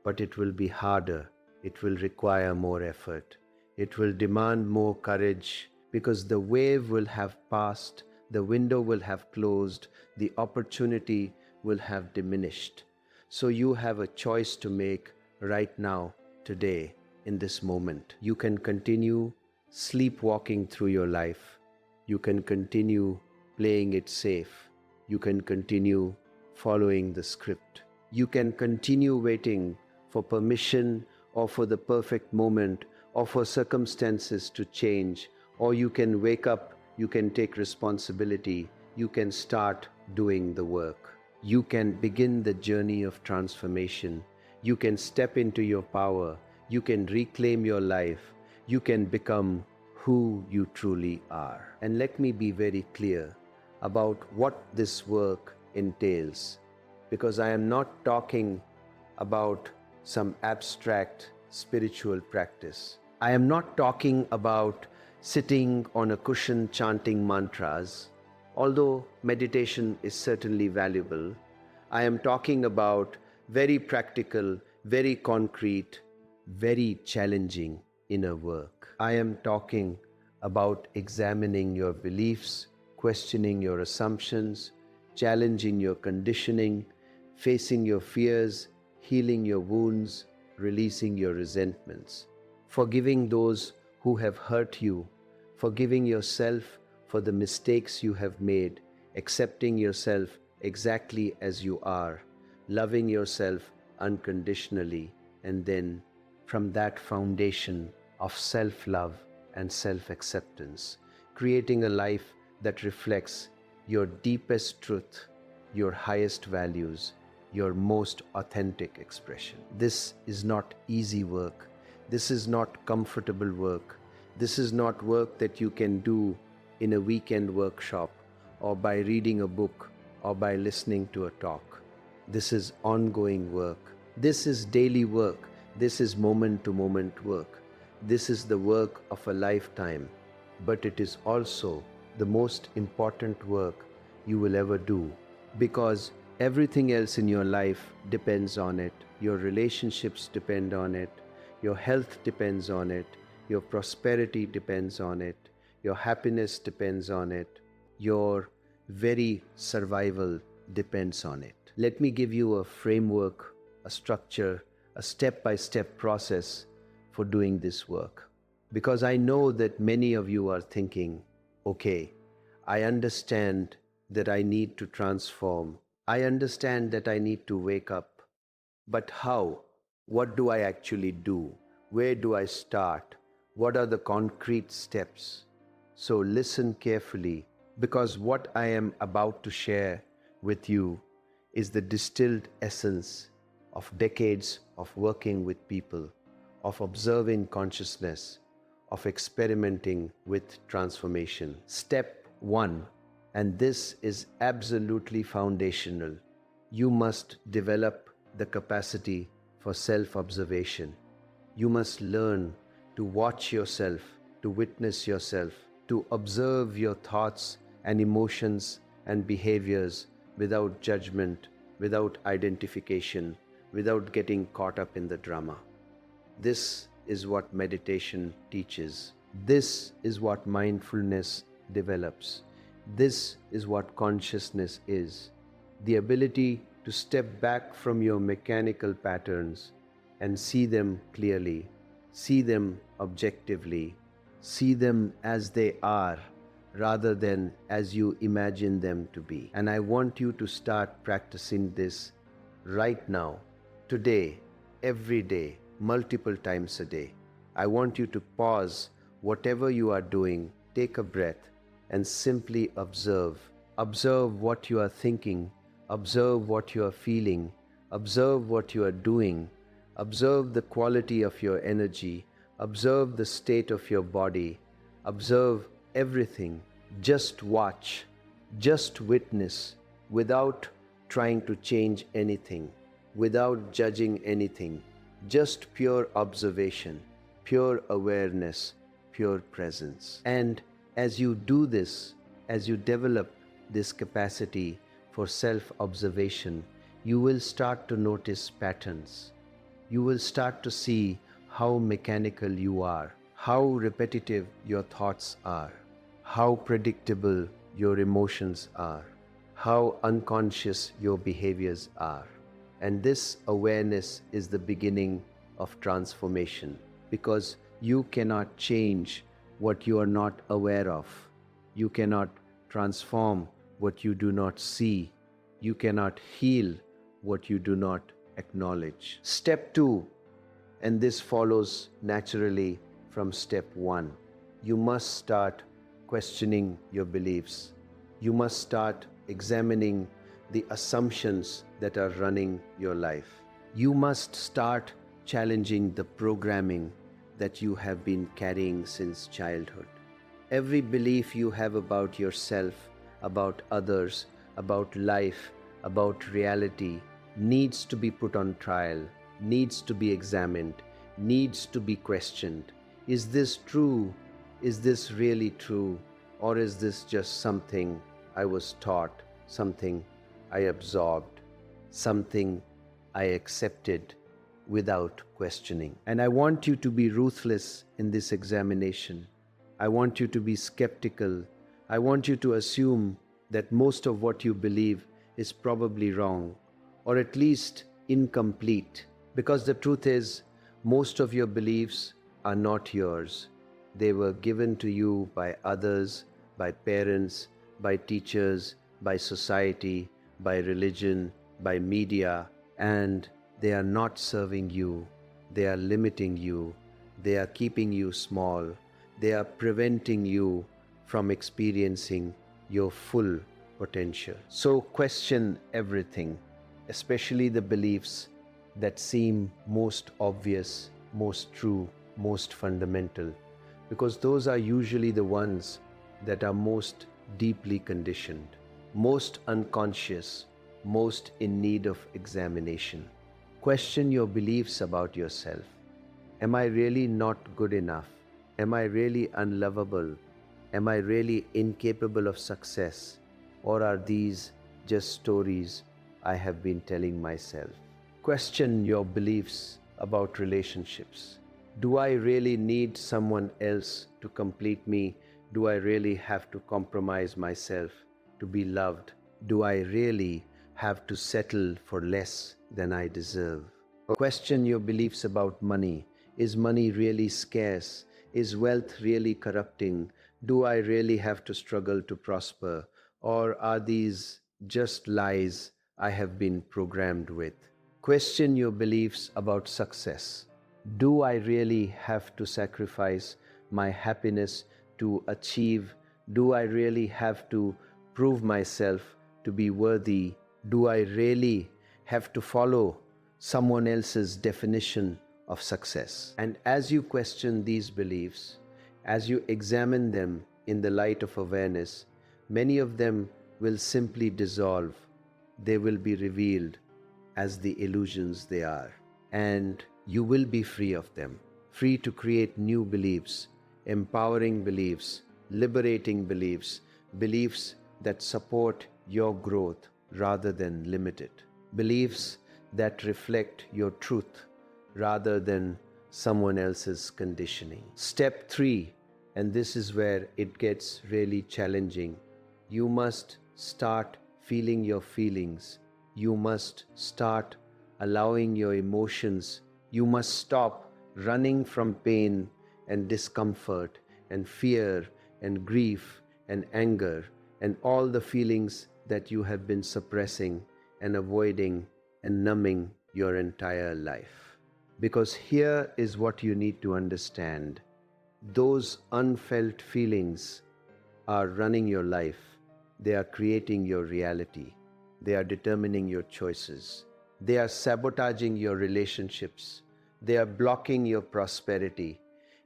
but it will be harder. It will require more effort. It will demand more courage, because the wave will have passed, the window will have closed, the opportunity will have diminished. So you have a choice to make right now, today, in this moment. You can continue sleepwalking through your life. You can continue playing it safe. You can continue following the script. You can continue waiting for permission or for the perfect moment or for circumstances to change. Or you can wake up, you can take responsibility, you can start doing the work. You can begin the journey of transformation. You can step into your power. You can reclaim your life. You can become who you truly are. And let me be very clear about what this work entails, because I am not talking about some abstract spiritual practice. I am not talking about sitting on a cushion chanting mantras. Although meditation is certainly valuable, I am talking about very practical, very concrete, very challenging inner work. I am talking about examining your beliefs, questioning your assumptions, challenging your conditioning, facing your fears, healing your wounds, releasing your resentments, forgiving those who have hurt you, forgiving yourself for the mistakes you have made, accepting yourself exactly as you are, loving yourself unconditionally, and then from that foundation of self-love and self-acceptance, creating a life that reflects your deepest truth, your highest values, your most authentic expression. This is not easy work. This is not comfortable work. This is not work that you can do in a weekend workshop or by reading a book or by listening to a talk. This is ongoing work. This is daily work. This is moment-to-moment work. This is the work of a lifetime, but it is also the most important work you will ever do, because everything else in your life depends on it. Your relationships depend on it. Your health depends on it. Your prosperity depends on it. Your happiness depends on it. Your very survival depends on it. Let me give you a framework, a structure, a step-by-step process for doing this work. Because I know that many of you are thinking, okay, I understand that I need to transform. I understand that I need to wake up. But how? What do I actually do? Where do I start? What are the concrete steps? So listen carefully, because what I am about to share with you is the distilled essence of decades of working with people, of observing consciousness, of experimenting with transformation. Step 1, and this is absolutely foundational. You must develop the capacity for self-observation. You must learn to watch yourself, to witness yourself, to observe your thoughts and emotions and behaviors without judgment, without identification, without getting caught up in the drama. This is what meditation teaches. This is what mindfulness develops. This is what consciousness is. The ability to step back from your mechanical patterns and see them clearly, see them objectively, see them as they are rather than as you imagine them to be. And I want you to start practicing this right now, today, every day, multiple times a day. I want you to pause whatever you are doing, take a breath, and simply observe. Observe what you are thinking, observe what you are feeling, observe what you are doing, observe the quality of your energy, observe the state of your body, observe everything. Just watch, just witness, without trying to change anything, without judging anything, just pure observation, pure awareness, pure presence. And as you do this, as you develop this capacity for self-observation, you will start to notice patterns. You will start to see how mechanical you are, how repetitive your thoughts are, how predictable your emotions are, how unconscious your behaviors are. And this awareness is the beginning of transformation, because you cannot change what you are not aware of. You cannot transform what you do not see. You cannot heal what you do not acknowledge. Step 2, and this follows naturally from step 1. You must start questioning your beliefs. You must start examining the assumptions that are running your life. You must start challenging the programming that you have been carrying since childhood. Every belief you have about yourself, about others, about life, about reality needs to be put on trial, needs to be examined, needs to be questioned. Is this true? Is this really true, or is this just something I was taught, something I absorbed, something I accepted without questioning? And I want you to be ruthless in this examination. I want you to be skeptical. I want you to assume that most of what you believe is probably wrong, or at least incomplete. Because the truth is, most of your beliefs are not yours. They were given to you by others, by parents, by teachers, by society, by religion, by media, and they are not serving you. They are limiting you. They are keeping you small. They are preventing you from experiencing your full potential. So question everything, especially the beliefs that seem most obvious, most true, most fundamental, because those are usually the ones that are most deeply conditioned, most unconscious, most in need of examination. Question your beliefs about yourself. Am I really not good enough? Am I really unlovable? Am I really incapable of success? Or are these just stories I have been telling myself? Question your beliefs about relationships. Do I really need someone else to complete me? Do I really have to compromise myself to be loved? Do I really have to settle for less than I deserve? Question your beliefs about money. Is money really scarce? Is wealth really corrupting? Do I really have to struggle to prosper? Or are these just lies I have been programmed with? Question your beliefs about success. Do I really have to sacrifice my happiness to achieve? Do I really have to prove myself to be worthy? Do I really have to follow someone else's definition of success? And as you question these beliefs, as you examine them in the light of awareness, many of them will simply dissolve. They will be revealed as the illusions they are. And you will be free of them, free to create new beliefs, empowering beliefs, liberating beliefs, beliefs that support your growth rather than limit it, beliefs that reflect your truth rather than someone else's conditioning. Step 3, and this is where it gets really challenging. You must start feeling your feelings. You must start allowing your emotions. You must stop running from pain and discomfort and fear and grief and anger and all the feelings that you have been suppressing and avoiding and numbing your entire life. Because here is what you need to understand. Those unfelt feelings are running your life. They are creating your reality. They are determining your choices. They are sabotaging your relationships. They are blocking your prosperity.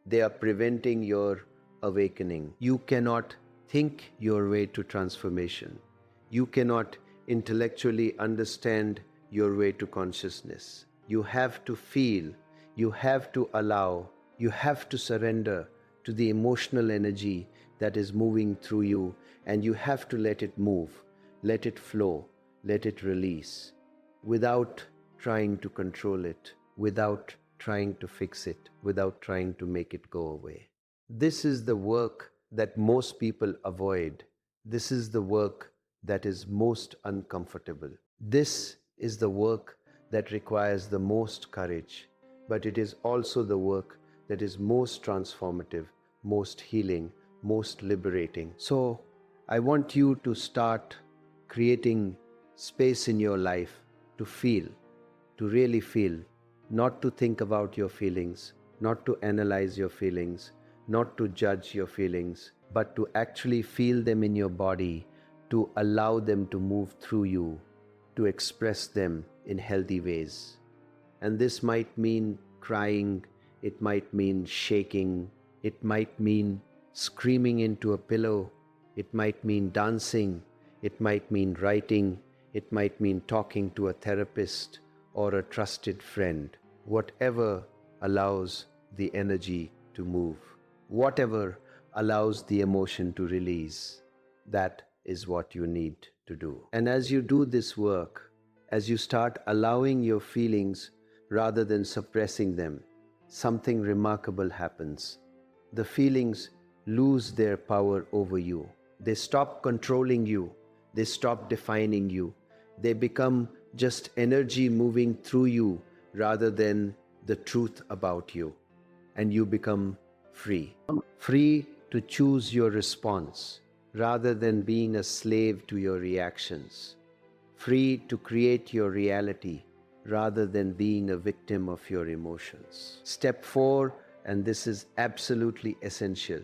They are preventing your awakening. You cannot think your way to transformation. You cannot intellectually understand your way to consciousness. You have to feel, you have to allow, you have to surrender to the emotional energy that is moving through you, and you have to let it move, let it flow, let it release, without trying to control it, without trying to fix it, without trying to make it go away. This is the work that most people avoid. This is the work that is most uncomfortable. This is the work that requires the most courage, but it is also the work that is most transformative, most healing, most liberating. So I want you to start creating space in your life to feel, to really feel, not to think about your feelings, not to analyze your feelings, not to judge your feelings, but to actually feel them in your body, to allow them to move through you, to express them in healthy ways. And this might mean crying, it might mean shaking, it might mean screaming into a pillow, it might mean dancing, it might mean writing, it might mean talking to a therapist or a trusted friend. Whatever allows the energy to move, whatever allows the emotion to release. That is what you need to do. And as you do this work, as you start allowing your feelings rather than suppressing them, something remarkable happens. The feelings lose their power over you. They stop controlling you. They stop defining you. They become just energy moving through you rather than the truth about you. And you become free. Free to choose your response rather than being a slave to your reactions. Free to create your reality rather than being a victim of your emotions. Step 4, and this is absolutely essential,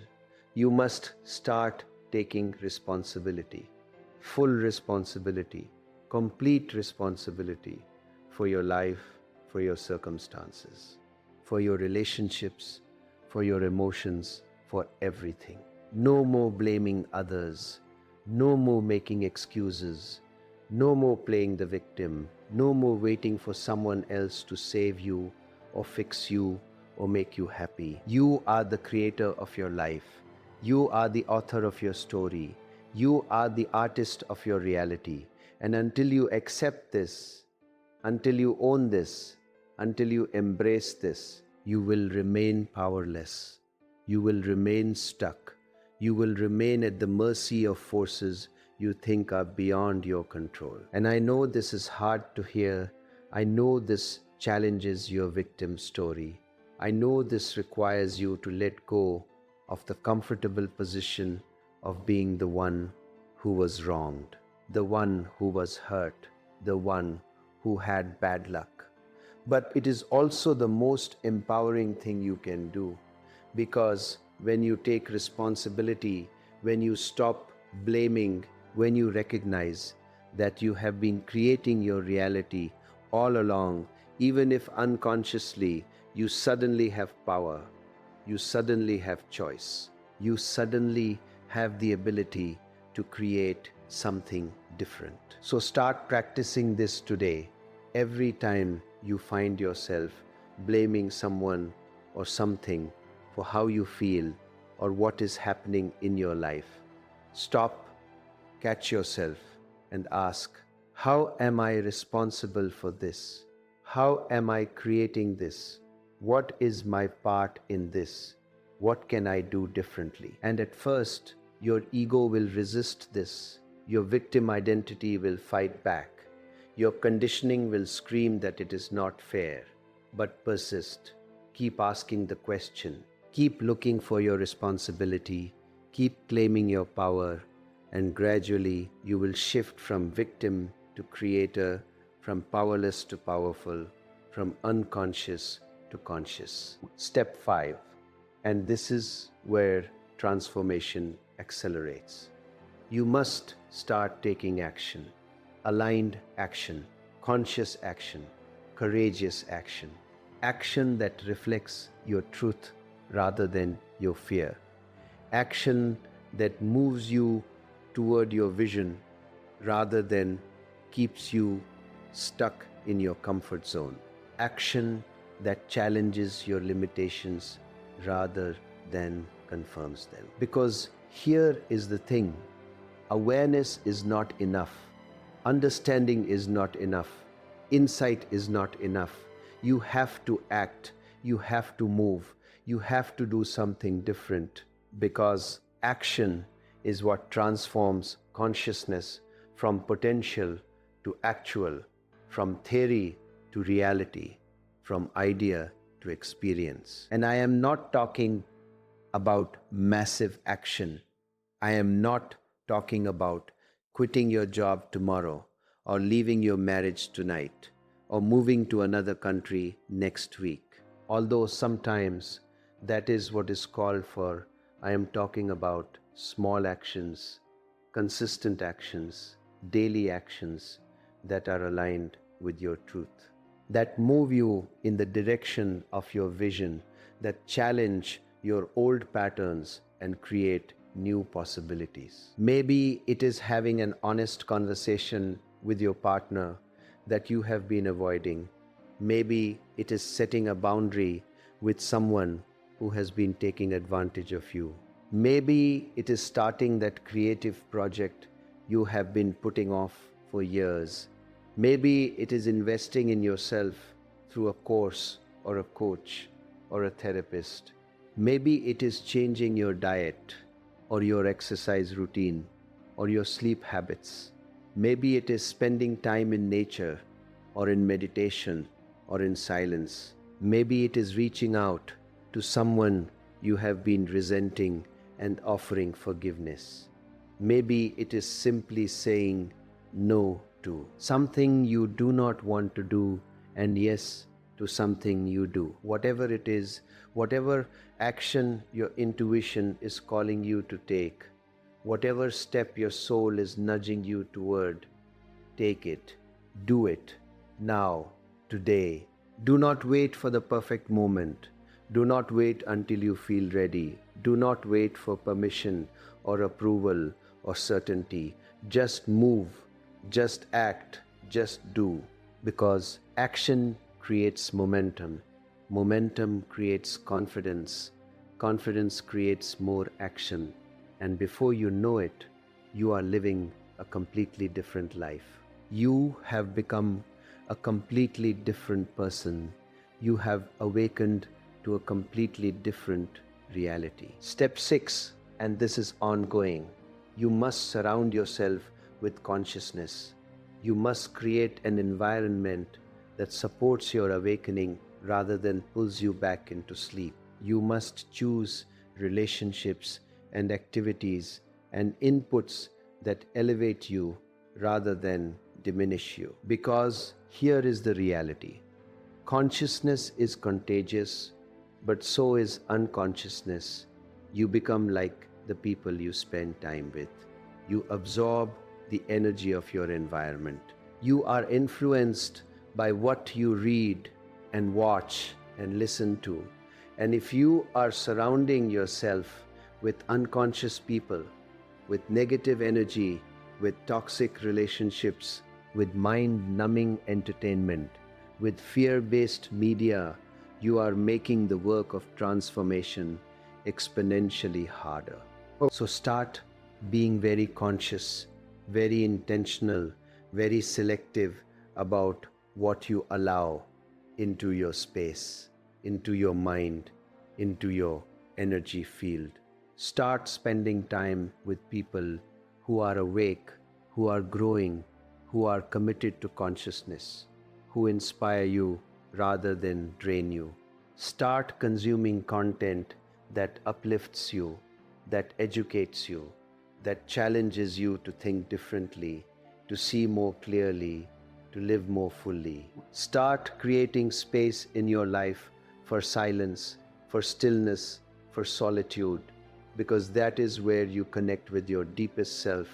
you must start taking responsibility. Full responsibility, complete responsibility for your life, for your circumstances, for your relationships, for your emotions, for everything. No more blaming others, no more making excuses, no more playing the victim, no more waiting for someone else to save you or fix you or make you happy. You are the creator of your life. You are the author of your story. You are the artist of your reality. And until you accept this, until you own this, until you embrace this, you will remain powerless. You will remain stuck. You will remain at the mercy of forces you think are beyond your control. And I know this is hard to hear. I know this challenges your victim story. I know this requires you to let go of the comfortable position of being the one who was wronged, the one who was hurt, the one who had bad luck. But it is also the most empowering thing you can do, because when you take responsibility, when you stop blaming, when you recognize that you have been creating your reality all along, even if unconsciously, you suddenly have power, you suddenly have choice, you suddenly have the ability to create something different. So start practicing this today. Every time you find yourself blaming someone or something for how you feel or what is happening in your life, stop, catch yourself, and ask, how am I responsible for this? How am I creating this? What is my part in this? What can I do differently? And at first, your ego will resist this. Your victim identity will fight back. Your conditioning will scream that it is not fair. But persist. Keep asking the question. Keep looking for your responsibility. Keep claiming your power. And gradually, you will shift from victim to creator, from powerless to powerful, from unconscious to conscious. Step 5. And this is where transformation accelerates. You must start taking action. Aligned action, conscious action, courageous action. Action that reflects your truth rather than your fear. Action that moves you toward your vision rather than keeps you stuck in your comfort zone. Action that challenges your limitations rather than confirms them. Because here is the thing, awareness is not enough. Understanding is not enough. Insight is not enough. You have to act. You have to move. You have to do something different, because action is what transforms consciousness from potential to actual, from theory to reality, from idea to experience. And I am not talking about massive action. I am not talking about quitting your job tomorrow, or leaving your marriage tonight, or moving to another country next week. Although sometimes that is what is called for, I am talking about small actions, consistent actions, daily actions that are aligned with your truth, that move you in the direction of your vision, that challenge your old patterns and create new possibilities. Maybe it is having an honest conversation with your partner that you have been avoiding. Maybe it is setting a boundary with someone who has been taking advantage of you. Maybe it is starting that creative project you have been putting off for years. Maybe it is investing in yourself through a course or a coach or a therapist. Maybe it is changing your diet or your exercise routine or your sleep habits. Maybe it is spending time in nature or in meditation or in silence. Maybe it is reaching out to someone you have been resenting and offering forgiveness. Maybe it is simply saying no to something you do not want to do and yes to something you do. Whatever it is, whatever action your intuition is calling you to take, whatever step your soul is nudging you toward, take it, do it, now, today. Do not wait for the perfect moment. Do not wait until you feel ready. Do not wait for permission or approval or certainty. Just move, just act, just do. Because action creates momentum. Momentum creates confidence. Confidence creates more action. And before you know it, you are living a completely different life. You have become a completely different person. You have awakened to a completely different reality. Step 6, and this is ongoing. You must surround yourself with consciousness. You must create an environment that supports your awakening rather than pulls you back into sleep. You must choose relationships and activities and inputs that elevate you rather than diminish you. Because here is the reality. Consciousness is contagious, but so is unconsciousness. You become like the people you spend time with. You absorb the energy of your environment. You are influenced by what you read and watch and listen to. And if you are surrounding yourself with unconscious people, with negative energy, with toxic relationships, with mind-numbing entertainment, with fear-based media, you are making the work of transformation exponentially harder. So start being very conscious, very intentional, very selective about what you allow into your space, into your mind, into your energy field. Start spending time with people who are awake, who are growing, who are committed to consciousness, who inspire you rather than drain you. Start consuming content that uplifts you, that educates you, that challenges you to think differently, to see more clearly, to live more fully. Start creating space in your life for silence, for stillness, for solitude, because that is where you connect with your deepest self.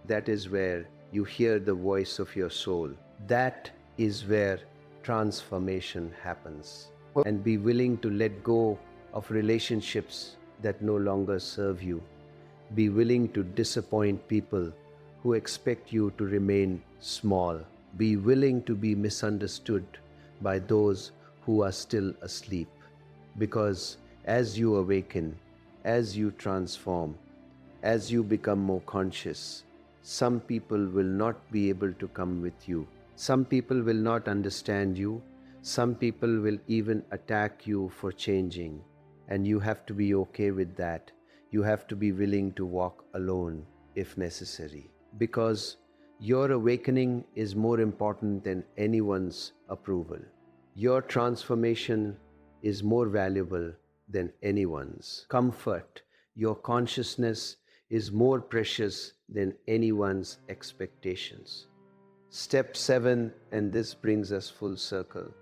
That is where you hear the voice of your soul. That is where transformation happens. And be willing to let go of relationships that no longer serve you. Be willing to disappoint people who expect you to remain small. Be willing to be misunderstood by those who are still asleep. Because as you awaken, as you transform, as you become more conscious, some people will not be able to come with you. Some people will not understand you. Some people will even attack you for changing. And you have to be okay with that. You have to be willing to walk alone if necessary. Because your awakening is more important than anyone's approval. Your transformation is more valuable than anyone's comfort. Your consciousness is more precious than anyone's expectations. Step 7, and this brings us full circle.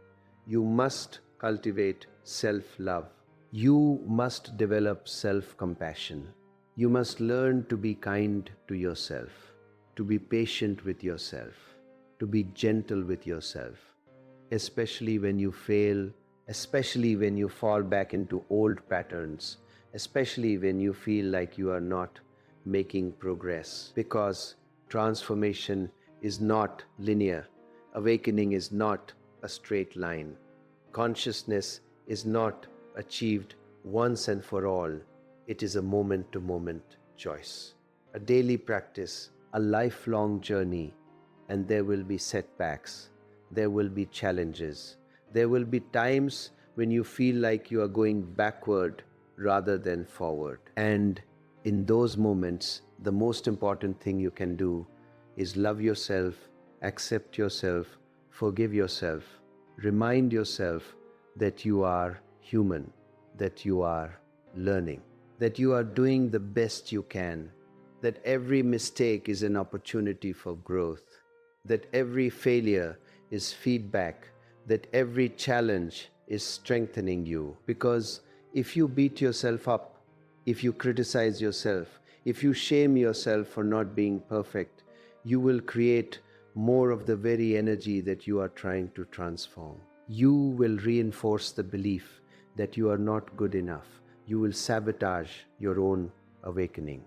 You must cultivate self-love. You must develop self-compassion. You must learn to be kind to yourself, to be patient with yourself, to be gentle with yourself, especially when you fail, especially when you fall back into old patterns, especially when you feel like you are not making progress. Because transformation is not linear. Awakening is not a straight line. Consciousness is not achieved once and for all. It is a moment to moment choice, a daily practice, a lifelong journey, and there will be setbacks, there will be challenges, there will be times when you feel like you are going backward rather than forward. And in those moments, the most important thing you can do is love yourself, accept yourself, forgive yourself, remind yourself that you are human, that you are learning, that you are doing the best you can, that every mistake is an opportunity for growth, that every failure is feedback, that every challenge is strengthening you. Because if you beat yourself up, if you criticize yourself, if you shame yourself for not being perfect, you will create more of the very energy that you are trying to transform. You will reinforce the belief that you are not good enough. You will sabotage your own awakening.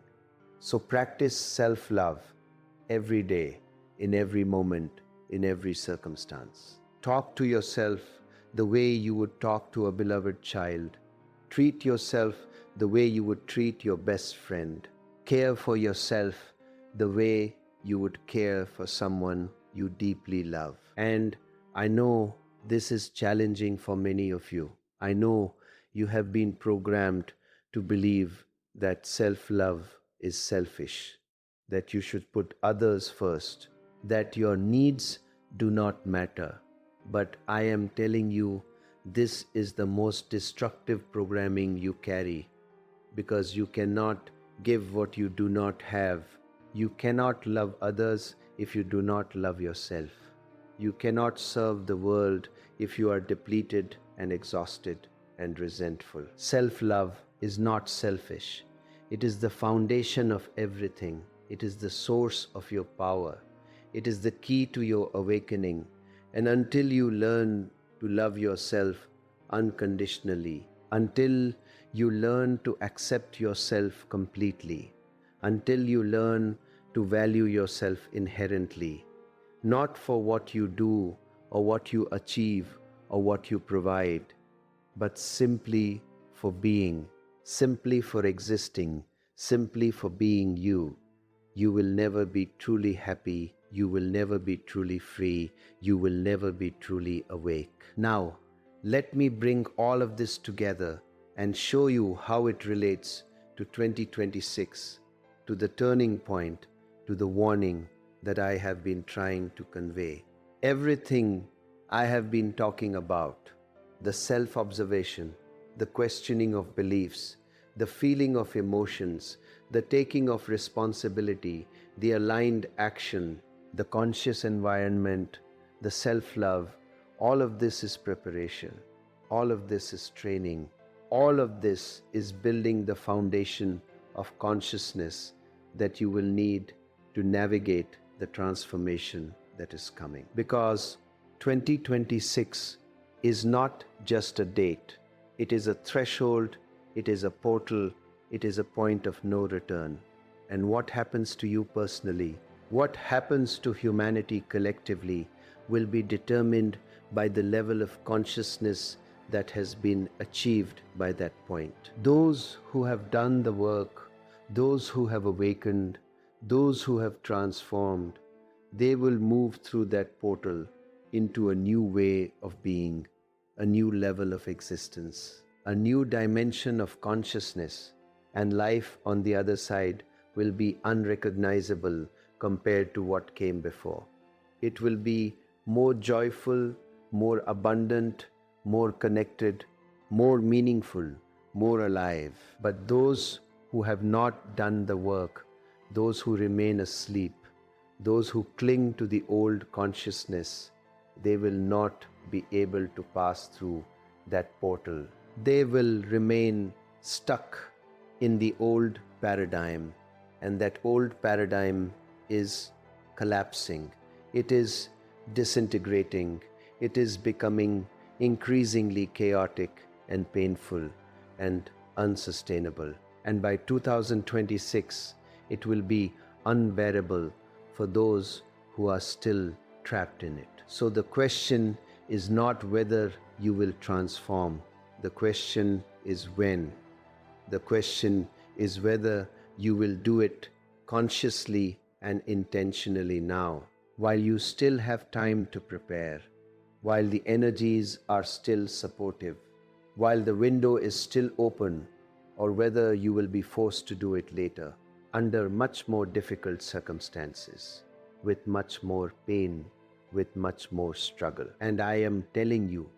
So practice self-love every day, in every moment, in every circumstance. Talk to yourself the way you would talk to a beloved child. Treat yourself the way you would treat your best friend. Care for yourself the way you would care for someone you deeply love. And I know this is challenging for many of you. I know you have been programmed to believe that self-love is selfish, that you should put others first, that your needs do not matter. But I am telling you, this is the most destructive programming you carry, because you cannot give what you do not have. You cannot love others if you do not love yourself. You cannot serve the world if you are depleted and exhausted and resentful. Self-love is not selfish. It is the foundation of everything. It is the source of your power. It is the key to your awakening. And until you learn to love yourself unconditionally, until you learn to accept yourself completely, until you learn to value yourself inherently, not for what you do or what you achieve or what you provide, but simply for being, simply for existing, simply for being you, you will never be truly happy, you will never be truly free, you will never be truly awake. Now, let me bring all of this together and show you how it relates to 2026, to the turning point, to the warning that I have been trying to convey. Everything I have been talking about, the self-observation, the questioning of beliefs, the feeling of emotions, the taking of responsibility, the aligned action, the conscious environment, the self-love, all of this is preparation. All of this is training. All of this is building the foundation of consciousness that you will need to navigate the transformation that is coming. Because 2026 is not just a date. It is a threshold, it is a portal, it is a point of no return. And what happens to you personally, what happens to humanity collectively, will be determined by the level of consciousness that has been achieved by that point. Those who have done the work, those who have awakened, those who have transformed, they will move through that portal into a new way of being, a new level of existence, a new dimension of consciousness, and life on the other side will be unrecognizable compared to what came before. It will be more joyful, more abundant, more connected, more meaningful, more alive. But those who have not done the work, those who remain asleep, those who cling to the old consciousness, they will not be able to pass through that portal. They will remain stuck in the old paradigm, and that old paradigm is collapsing. It is disintegrating. It is becoming increasingly chaotic and painful and unsustainable. And by 2026, it will be unbearable for those who are still trapped in it. So the question is not whether you will transform. The question is when. The question is whether you will do it consciously and intentionally now, while you still have time to prepare, while the energies are still supportive, while the window is still open, or whether you will be forced to do it later, under much more difficult circumstances, with much more pain, with much more struggle. And I am telling you,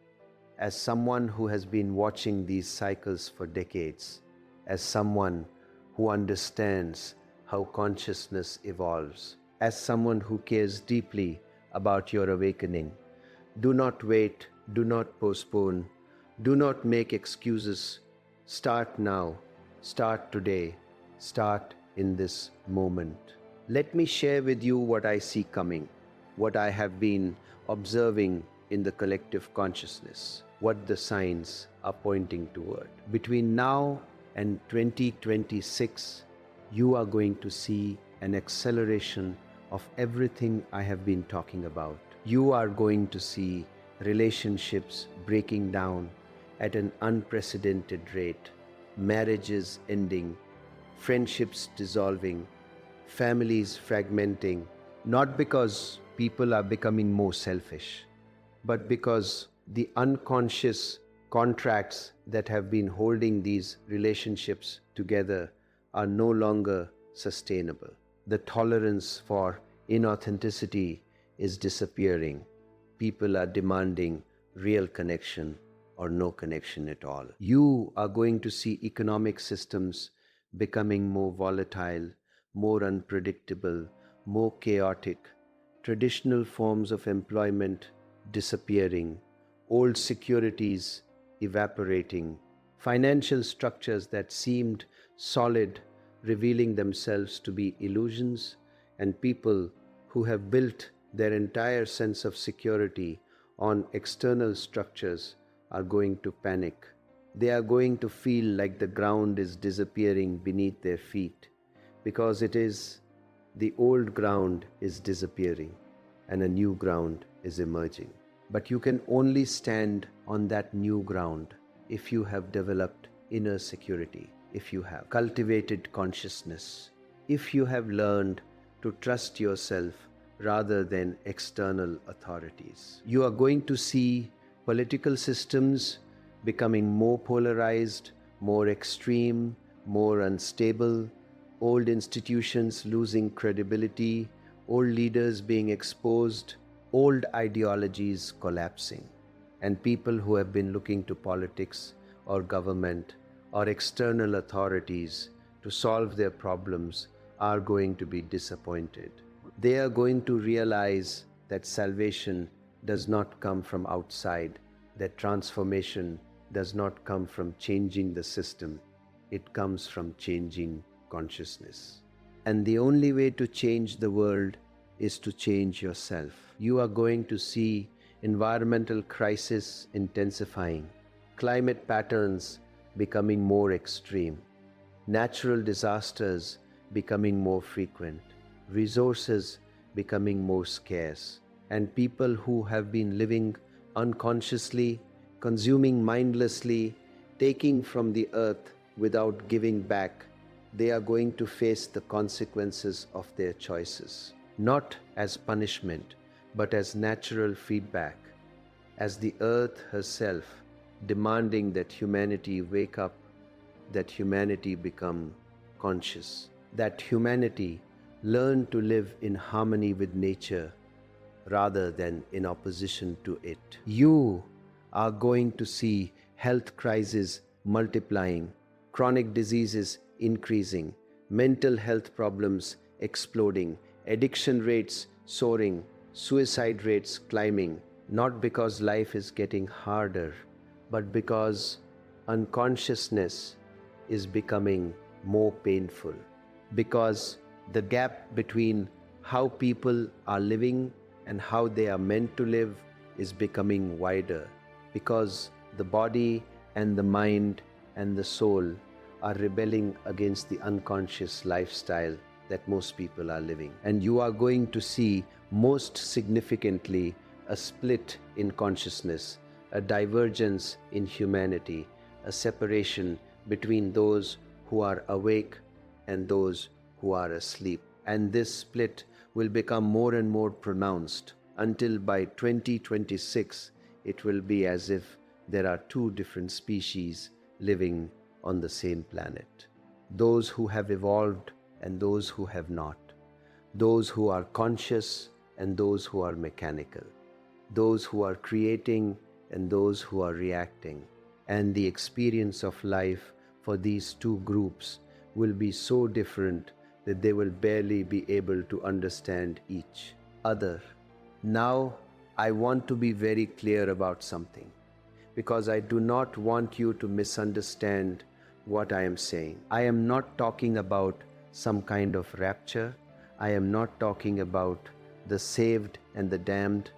as someone who has been watching these cycles for decades, as someone who understands how consciousness evolves, as someone who cares deeply about your awakening, do not wait, do not postpone, do not make excuses. Start now, start today, start in this moment. Let me share with you what I see coming, what I have been observing in the collective consciousness, what the signs are pointing toward. Between now and 2026, you are going to see an acceleration of everything I have been talking about. You are going to see relationships breaking down at an unprecedented rate, marriages ending, friendships dissolving, families fragmenting, not because people are becoming more selfish, but because the unconscious contracts that have been holding these relationships together are no longer sustainable. The tolerance for inauthenticity is disappearing. People are demanding real connection or no connection at all. You are going to see economic systems becoming more volatile, more unpredictable, more chaotic, traditional forms of employment disappearing, old securities evaporating, financial structures that seemed solid revealing themselves to be illusions, and people who have built their entire sense of security on external structures are going to panic. They are going to feel like the ground is disappearing beneath their feet, because it is the old ground is disappearing and a new ground is emerging. But you can only stand on that new ground if you have developed inner security, if you have cultivated consciousness, if you have learned to trust yourself rather than external authorities. You are going to see political systems becoming more polarized, more extreme, more unstable, old institutions losing credibility, old leaders being exposed, old ideologies collapsing, and people who have been looking to politics or government or external authorities to solve their problems are going to be disappointed. They are going to realize that salvation does not come from outside, that transformation does not come from changing the system, it comes from changing consciousness. And the only way to change the world is to change yourself. You are going to see environmental crisis intensifying, climate patterns becoming more extreme, natural disasters becoming more frequent, resources becoming more scarce, and people who have been living unconsciously, consuming mindlessly, taking from the earth without giving back, they are going to face the consequences of their choices, not as punishment, but as natural feedback, as the earth herself demanding that humanity wake up, that humanity become conscious, that humanity learn to live in harmony with nature rather than in opposition to it. You are going to see health crises multiplying, chronic diseases increasing, mental health problems exploding, addiction rates soaring, suicide rates climbing, not because life is getting harder, but because unconsciousness is becoming more painful, because the gap between how people are living and how they are meant to live is becoming wider, because the body and the mind and the soul are rebelling against the unconscious lifestyle that most people are living. And you are going to see, most significantly, a split in consciousness, a divergence in humanity, a separation between those who are awake and those who are asleep. And this split will become more and more pronounced until by 2026 it will be as if there are two different species living on the same planet. Those who have evolved and those who have not. Those who are conscious and those who are mechanical. Those who are creating and those who are reacting. And the experience of life for these two groups will be so different that they will barely be able to understand each other. Now, I want to be very clear about something, because I do not want you to misunderstand what I am saying. I am not talking about some kind of rapture. I am not talking about the saved and the damned.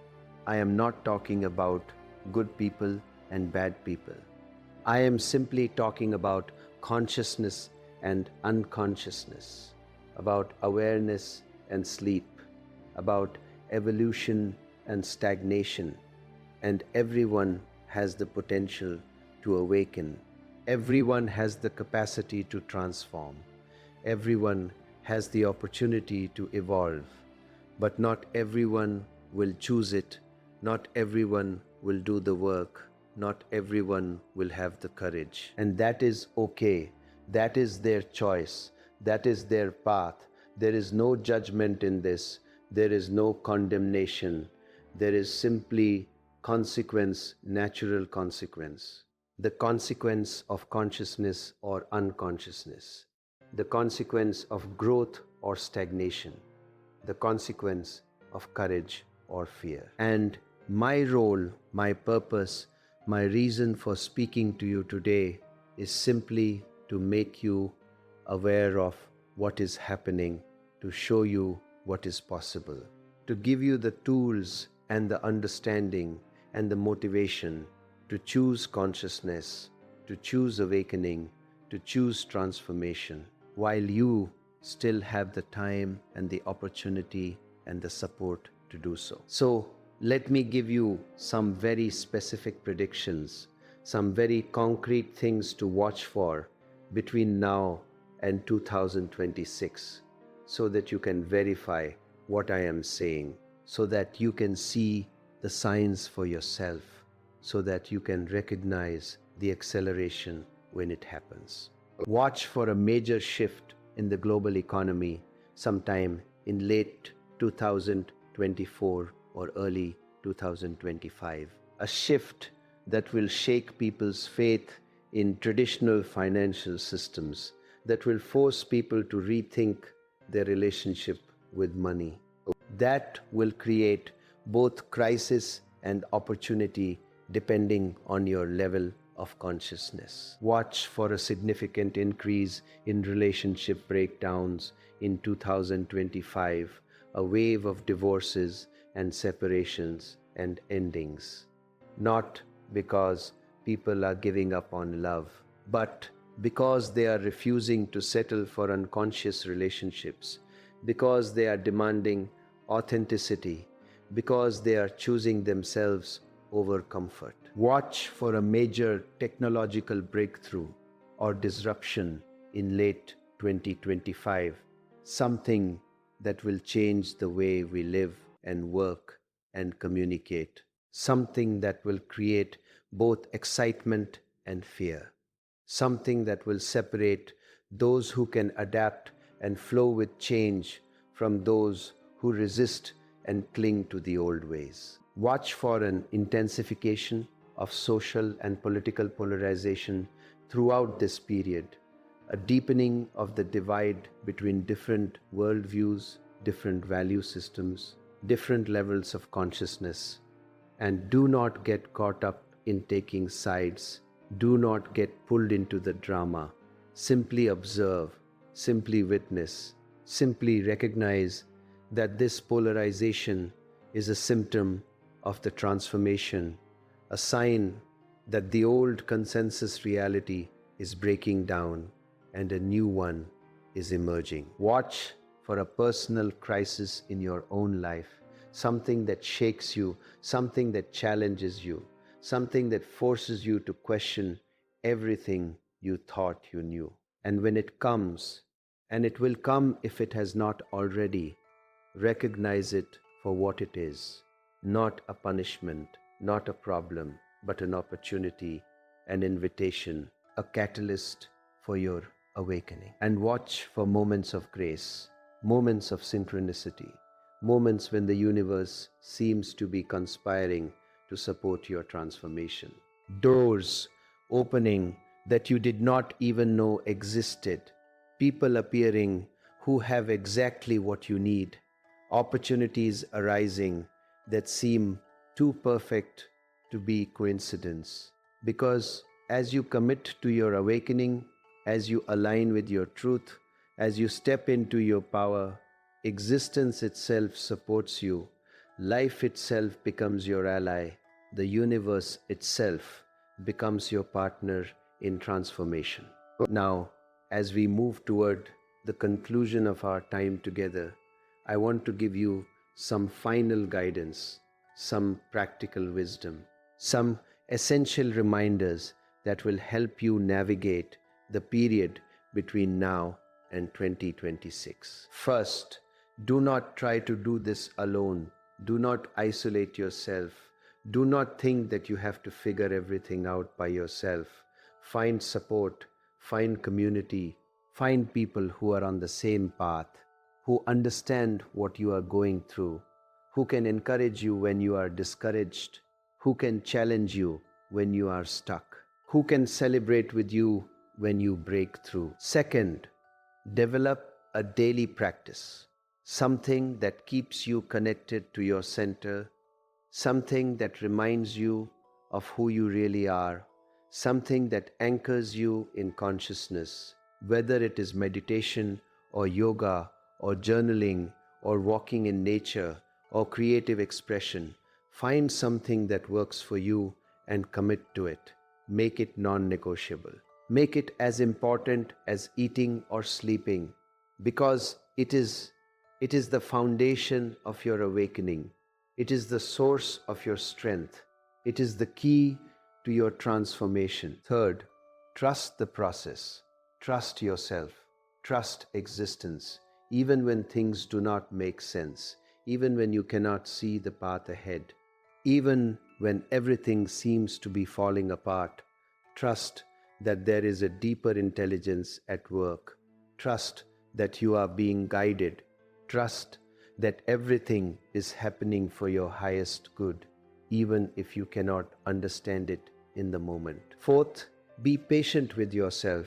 I am not talking about good people and bad people. I am simply talking about consciousness and unconsciousness, about awareness and sleep, about evolution and stagnation, and everyone has the potential to awaken. Everyone has the capacity to transform. Everyone has the opportunity to evolve, but not everyone will choose it. Not everyone will do the work. Not everyone will have the courage. And that is okay. That is their choice. That is their path. There is no judgment in this. There is no condemnation. There is simply consequence, natural consequence. The consequence of consciousness or unconsciousness. The consequence of growth or stagnation. The consequence of courage or fear. And my role, my purpose, my reason for speaking to you today is simply to make you aware of what is happening, to show you what is possible, to give you the tools and the understanding and the motivation to choose consciousness, to choose awakening, to choose transformation, while you still have the time and the opportunity and the support to do so. So, let me give you some very specific predictions, some very concrete things to watch for between now and 2026, so that you can verify what I am saying, so that you can see the signs for yourself, so that you can recognize the acceleration when it happens. Watch for a major shift in the global economy sometime in late 2024 or early 2025. A shift that will shake people's faith in traditional financial systems, that will force people to rethink their relationship with money. That will create both crisis and opportunity depending on your level of consciousness. Watch for a significant increase in relationship breakdowns in 2025, a wave of divorces and separations and endings. Not because people are giving up on love, but because they are refusing to settle for unconscious relationships, because they are demanding authenticity, because they are choosing themselves over comfort. Watch for a major technological breakthrough or disruption in late 2025, something that will change the way we live and work and communicate, something that will create both excitement and fear, something that will separate those who can adapt and flow with change from those who resist and cling to the old ways. Watch for an intensification of social and political polarization throughout this period, a deepening of the divide between different worldviews, different value systems, different levels of consciousness. And do not get caught up in taking sides. Do not get pulled into the drama. Simply observe, simply witness, simply recognize that this polarization is a symptom of the transformation, a sign that the old consensus reality is breaking down and a new one is emerging. Watch for a personal crisis in your own life, something that shakes you, something that challenges you, something that forces you to question everything you thought you knew. And when it comes, and it will come if it has not already, recognize it for what it is, not a punishment, not a problem, but an opportunity, an invitation, a catalyst for your awakening. And watch for moments of grace, moments of synchronicity, moments when the universe seems to be conspiring to support your transformation. Doors opening that you did not even know existed, people appearing who have exactly what you need, opportunities arising that seem too perfect to be coincidence. Because as you commit to your awakening, as you align with your truth, as you step into your power, existence itself supports you, life itself becomes your ally, the universe itself becomes your partner in transformation. Now, as we move toward the conclusion of our time together, I want to give you some final guidance, some practical wisdom, some essential reminders that will help you navigate the period between now and 2026. First, do not try to do this alone. Do not isolate yourself. Do not think that you have to figure everything out by yourself. Find support, find community, find people who are on the same path, who understand what you are going through, who can encourage you when you are discouraged, who can challenge you when you are stuck, who can celebrate with you when you break through. Second, develop a daily practice, something that keeps you connected to your center, something that reminds you of who you really are, something that anchors you in consciousness, whether it is meditation or yoga or journaling or walking in nature or creative expression. Find something that works for you and commit to it. Make it non-negotiable. Make it as important as eating or sleeping, because it is the foundation of your awakening. It is the source of your strength. It is the key to your transformation. Third, trust the process. Trust yourself. Trust existence. Even when things do not make sense, even when you cannot see the path ahead, even when everything seems to be falling apart, trust that there is a deeper intelligence at work. Trust that you are being guided. Trust that everything is happening for your highest good, even if you cannot understand it in the moment. Fourth, be patient with yourself.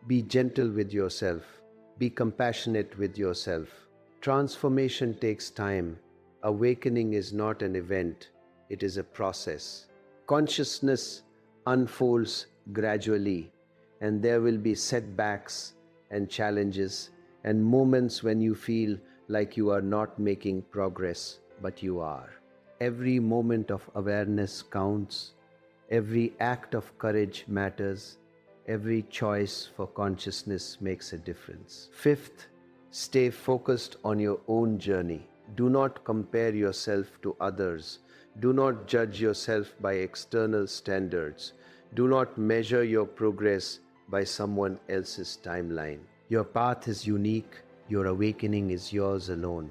Be gentle with yourself. Be compassionate with yourself. Transformation takes time. Awakening is not an event, it is a process. Consciousness unfolds gradually, and there will be setbacks and challenges and moments when you feel like you are not making progress, but you are. Every moment of awareness counts. Every act of courage matters. Every choice for consciousness makes a difference. Fifth, stay focused on your own journey. Do not compare yourself to others. Do not judge yourself by external standards. Do not measure your progress by someone else's timeline. Your path is unique. Your awakening is yours alone.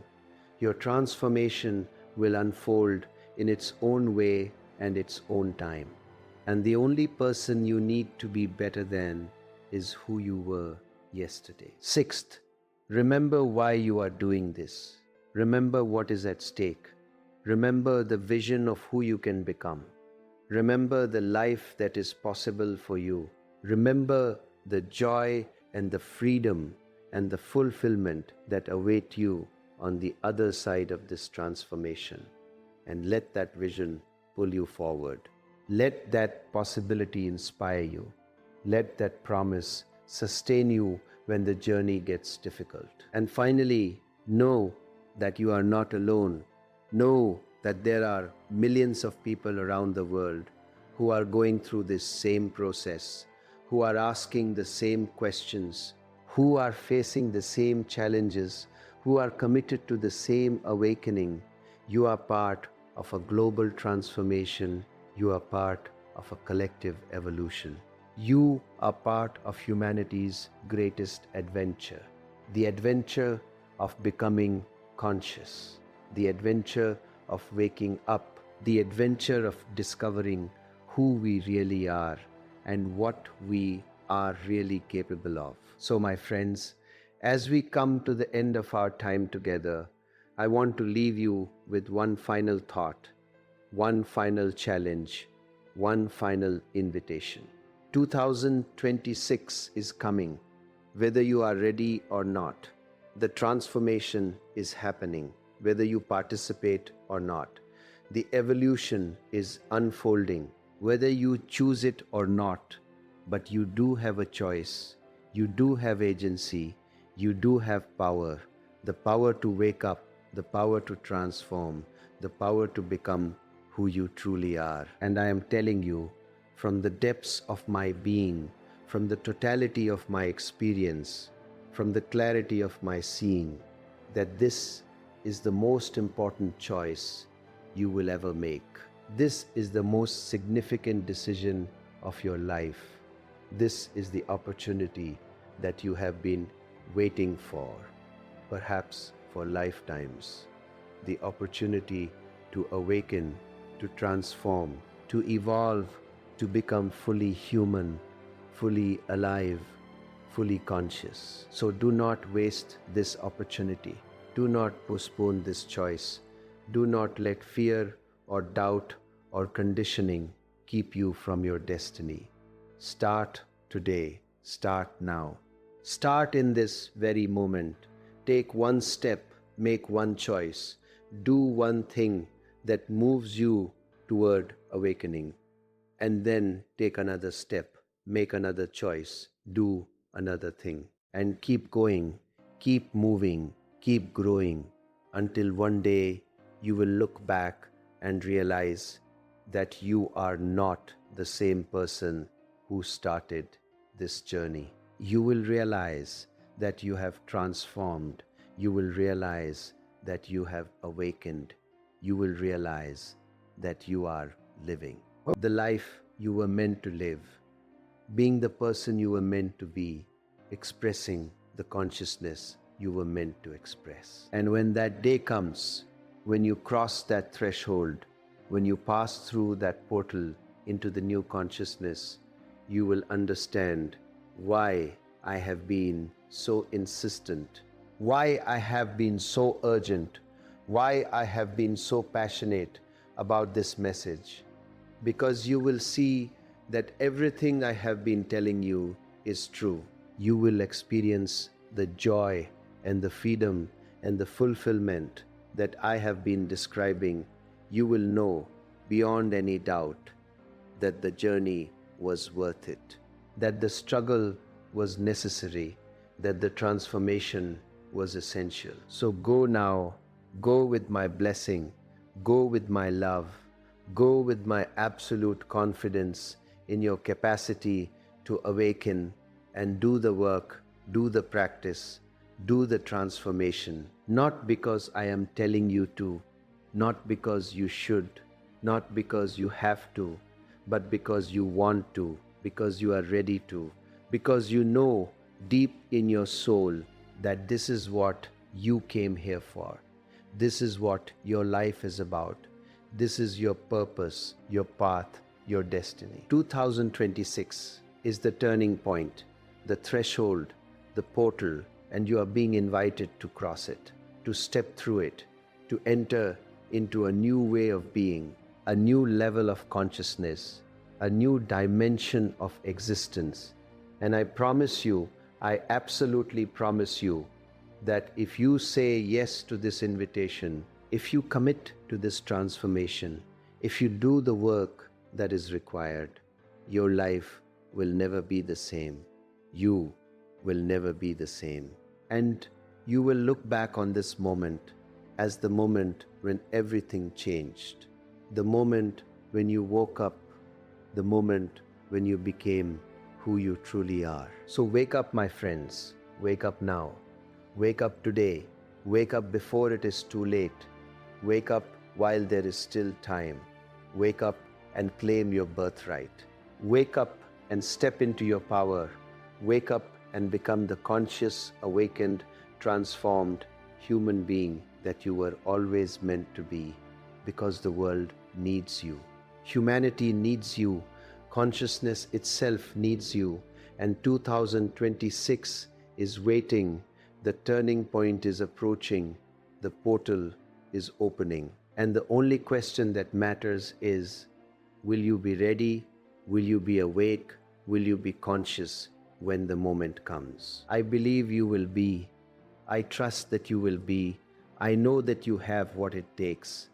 Your transformation will unfold in its own way and its own time. And the only person you need to be better than is who you were yesterday. Sixth, remember why you are doing this. Remember what is at stake. Remember the vision of who you can become. Remember the life that is possible for you. Remember the joy and the freedom and the fulfillment that await you on the other side of this transformation. And let that vision pull you forward. Let that possibility inspire you. Let that promise sustain you when the journey gets difficult. And finally, know that you are not alone. Know that there are millions of people around the world who are going through this same process, who are asking the same questions, who are facing the same challenges, who are committed to the same awakening. You are part of a global transformation. You are part of a collective evolution. You are part of humanity's greatest adventure, the adventure of becoming conscious, the adventure of waking up, the adventure of discovering who we really are and what we are really capable of. So, my friends, as we come to the end of our time together, I want to leave you with one final thought, one final challenge, one final invitation. 2026 is coming, whether you are ready or not. The transformation is happening, whether you participate or not. The evolution is unfolding, whether you choose it or not. But you do have a choice, you do have agency, you do have power, the power to wake up, the power to transform, the power to become who you truly are. And I am telling you, from the depths of my being, from the totality of my experience, from the clarity of my seeing, that this is the most important choice you will ever make. This is the most significant decision of your life. This is the opportunity that you have been waiting for, perhaps for lifetimes. The opportunity to awaken, to transform, to evolve, to become fully human, fully alive, fully conscious. So do not waste this opportunity. Do not postpone this choice. Do not let fear or doubt or conditioning keep you from your destiny. Start today. Start now. Start in this very moment. Take one step. Make one choice. Do one thing that moves you toward awakening. And then take another step. Make another choice. Do another thing. And keep going. Keep moving. Keep growing. Until one day you will look back and realize that you are not the same person who started this journey. You will realize that you have transformed. You will realize that you have awakened. You will realize that you are living the life you were meant to live, being the person you were meant to be, expressing the consciousness you were meant to express. And when that day comes, when you cross that threshold, when you pass through that portal into the new consciousness, you will understand why I have been so insistent, why I have been so urgent, why I have been so passionate about this message. Because you will see that everything I have been telling you is true. You will experience the joy and the freedom and the fulfillment that I have been describing. You will know beyond any doubt that the journey was worth it, that the struggle was necessary, that the transformation was essential. So go now, go with my blessing, go with my love, go with my absolute confidence in your capacity to awaken and do the work, do the practice, do the transformation, not because I am telling you to, not because you should, not because you have to, but because you want to, because you are ready to, because you know deep in your soul that this is what you came here for. This is what your life is about. This is your purpose, your path, your destiny. 2026 is the turning point, the threshold, the portal, and you are being invited to cross it, to step through it, to enter into a new way of being, a new level of consciousness, a new dimension of existence. And I promise you, I absolutely promise you, that if you say yes to this invitation, if you commit to this transformation, if you do the work that is required, your life will never be the same. You will never be the same. And you will look back on this moment as the moment when everything changed, the moment when you woke up, the moment when you became who you truly are. So wake up, my friends. Wake up now. Wake up today. Wake up before it is too late. Wake up while there is still time. Wake up and claim your birthright. Wake up and step into your power. Wake up and become the conscious, awakened, transformed human being that you were always meant to be, because the world needs you. Humanity needs you. Consciousness itself needs you. And 2026 is waiting. The turning point is approaching. The portal is opening. And the only question that matters is, will you be ready? Will you be awake? Will you be conscious when the moment comes? I believe you will be. I trust that you will be. I know that you have what it takes.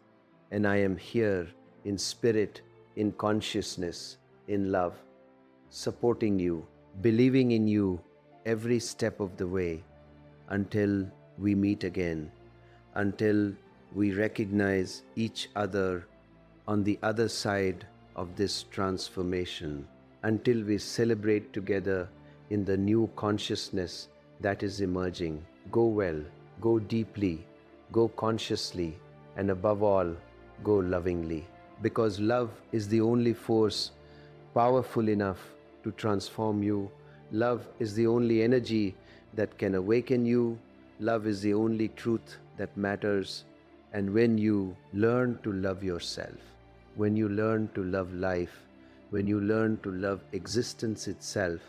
And I am here in spirit, in consciousness, in love, supporting you, believing in you every step of the way until we meet again, until we recognize each other on the other side of this transformation, until we celebrate together in the new consciousness that is emerging. Go well, go deeply, go consciously, and above all, go lovingly. Because love is the only force powerful enough to transform you. Love is the only energy that can awaken you. Love is the only truth that matters. And when you learn to love yourself, when you learn to love life, when you learn to love existence itself,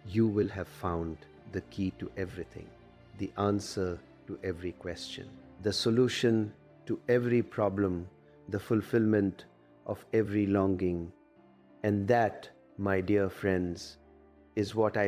you will have found the key to everything, the answer to every question, the solution to every problem, the fulfillment of every longing. And that, my dear friends, is what I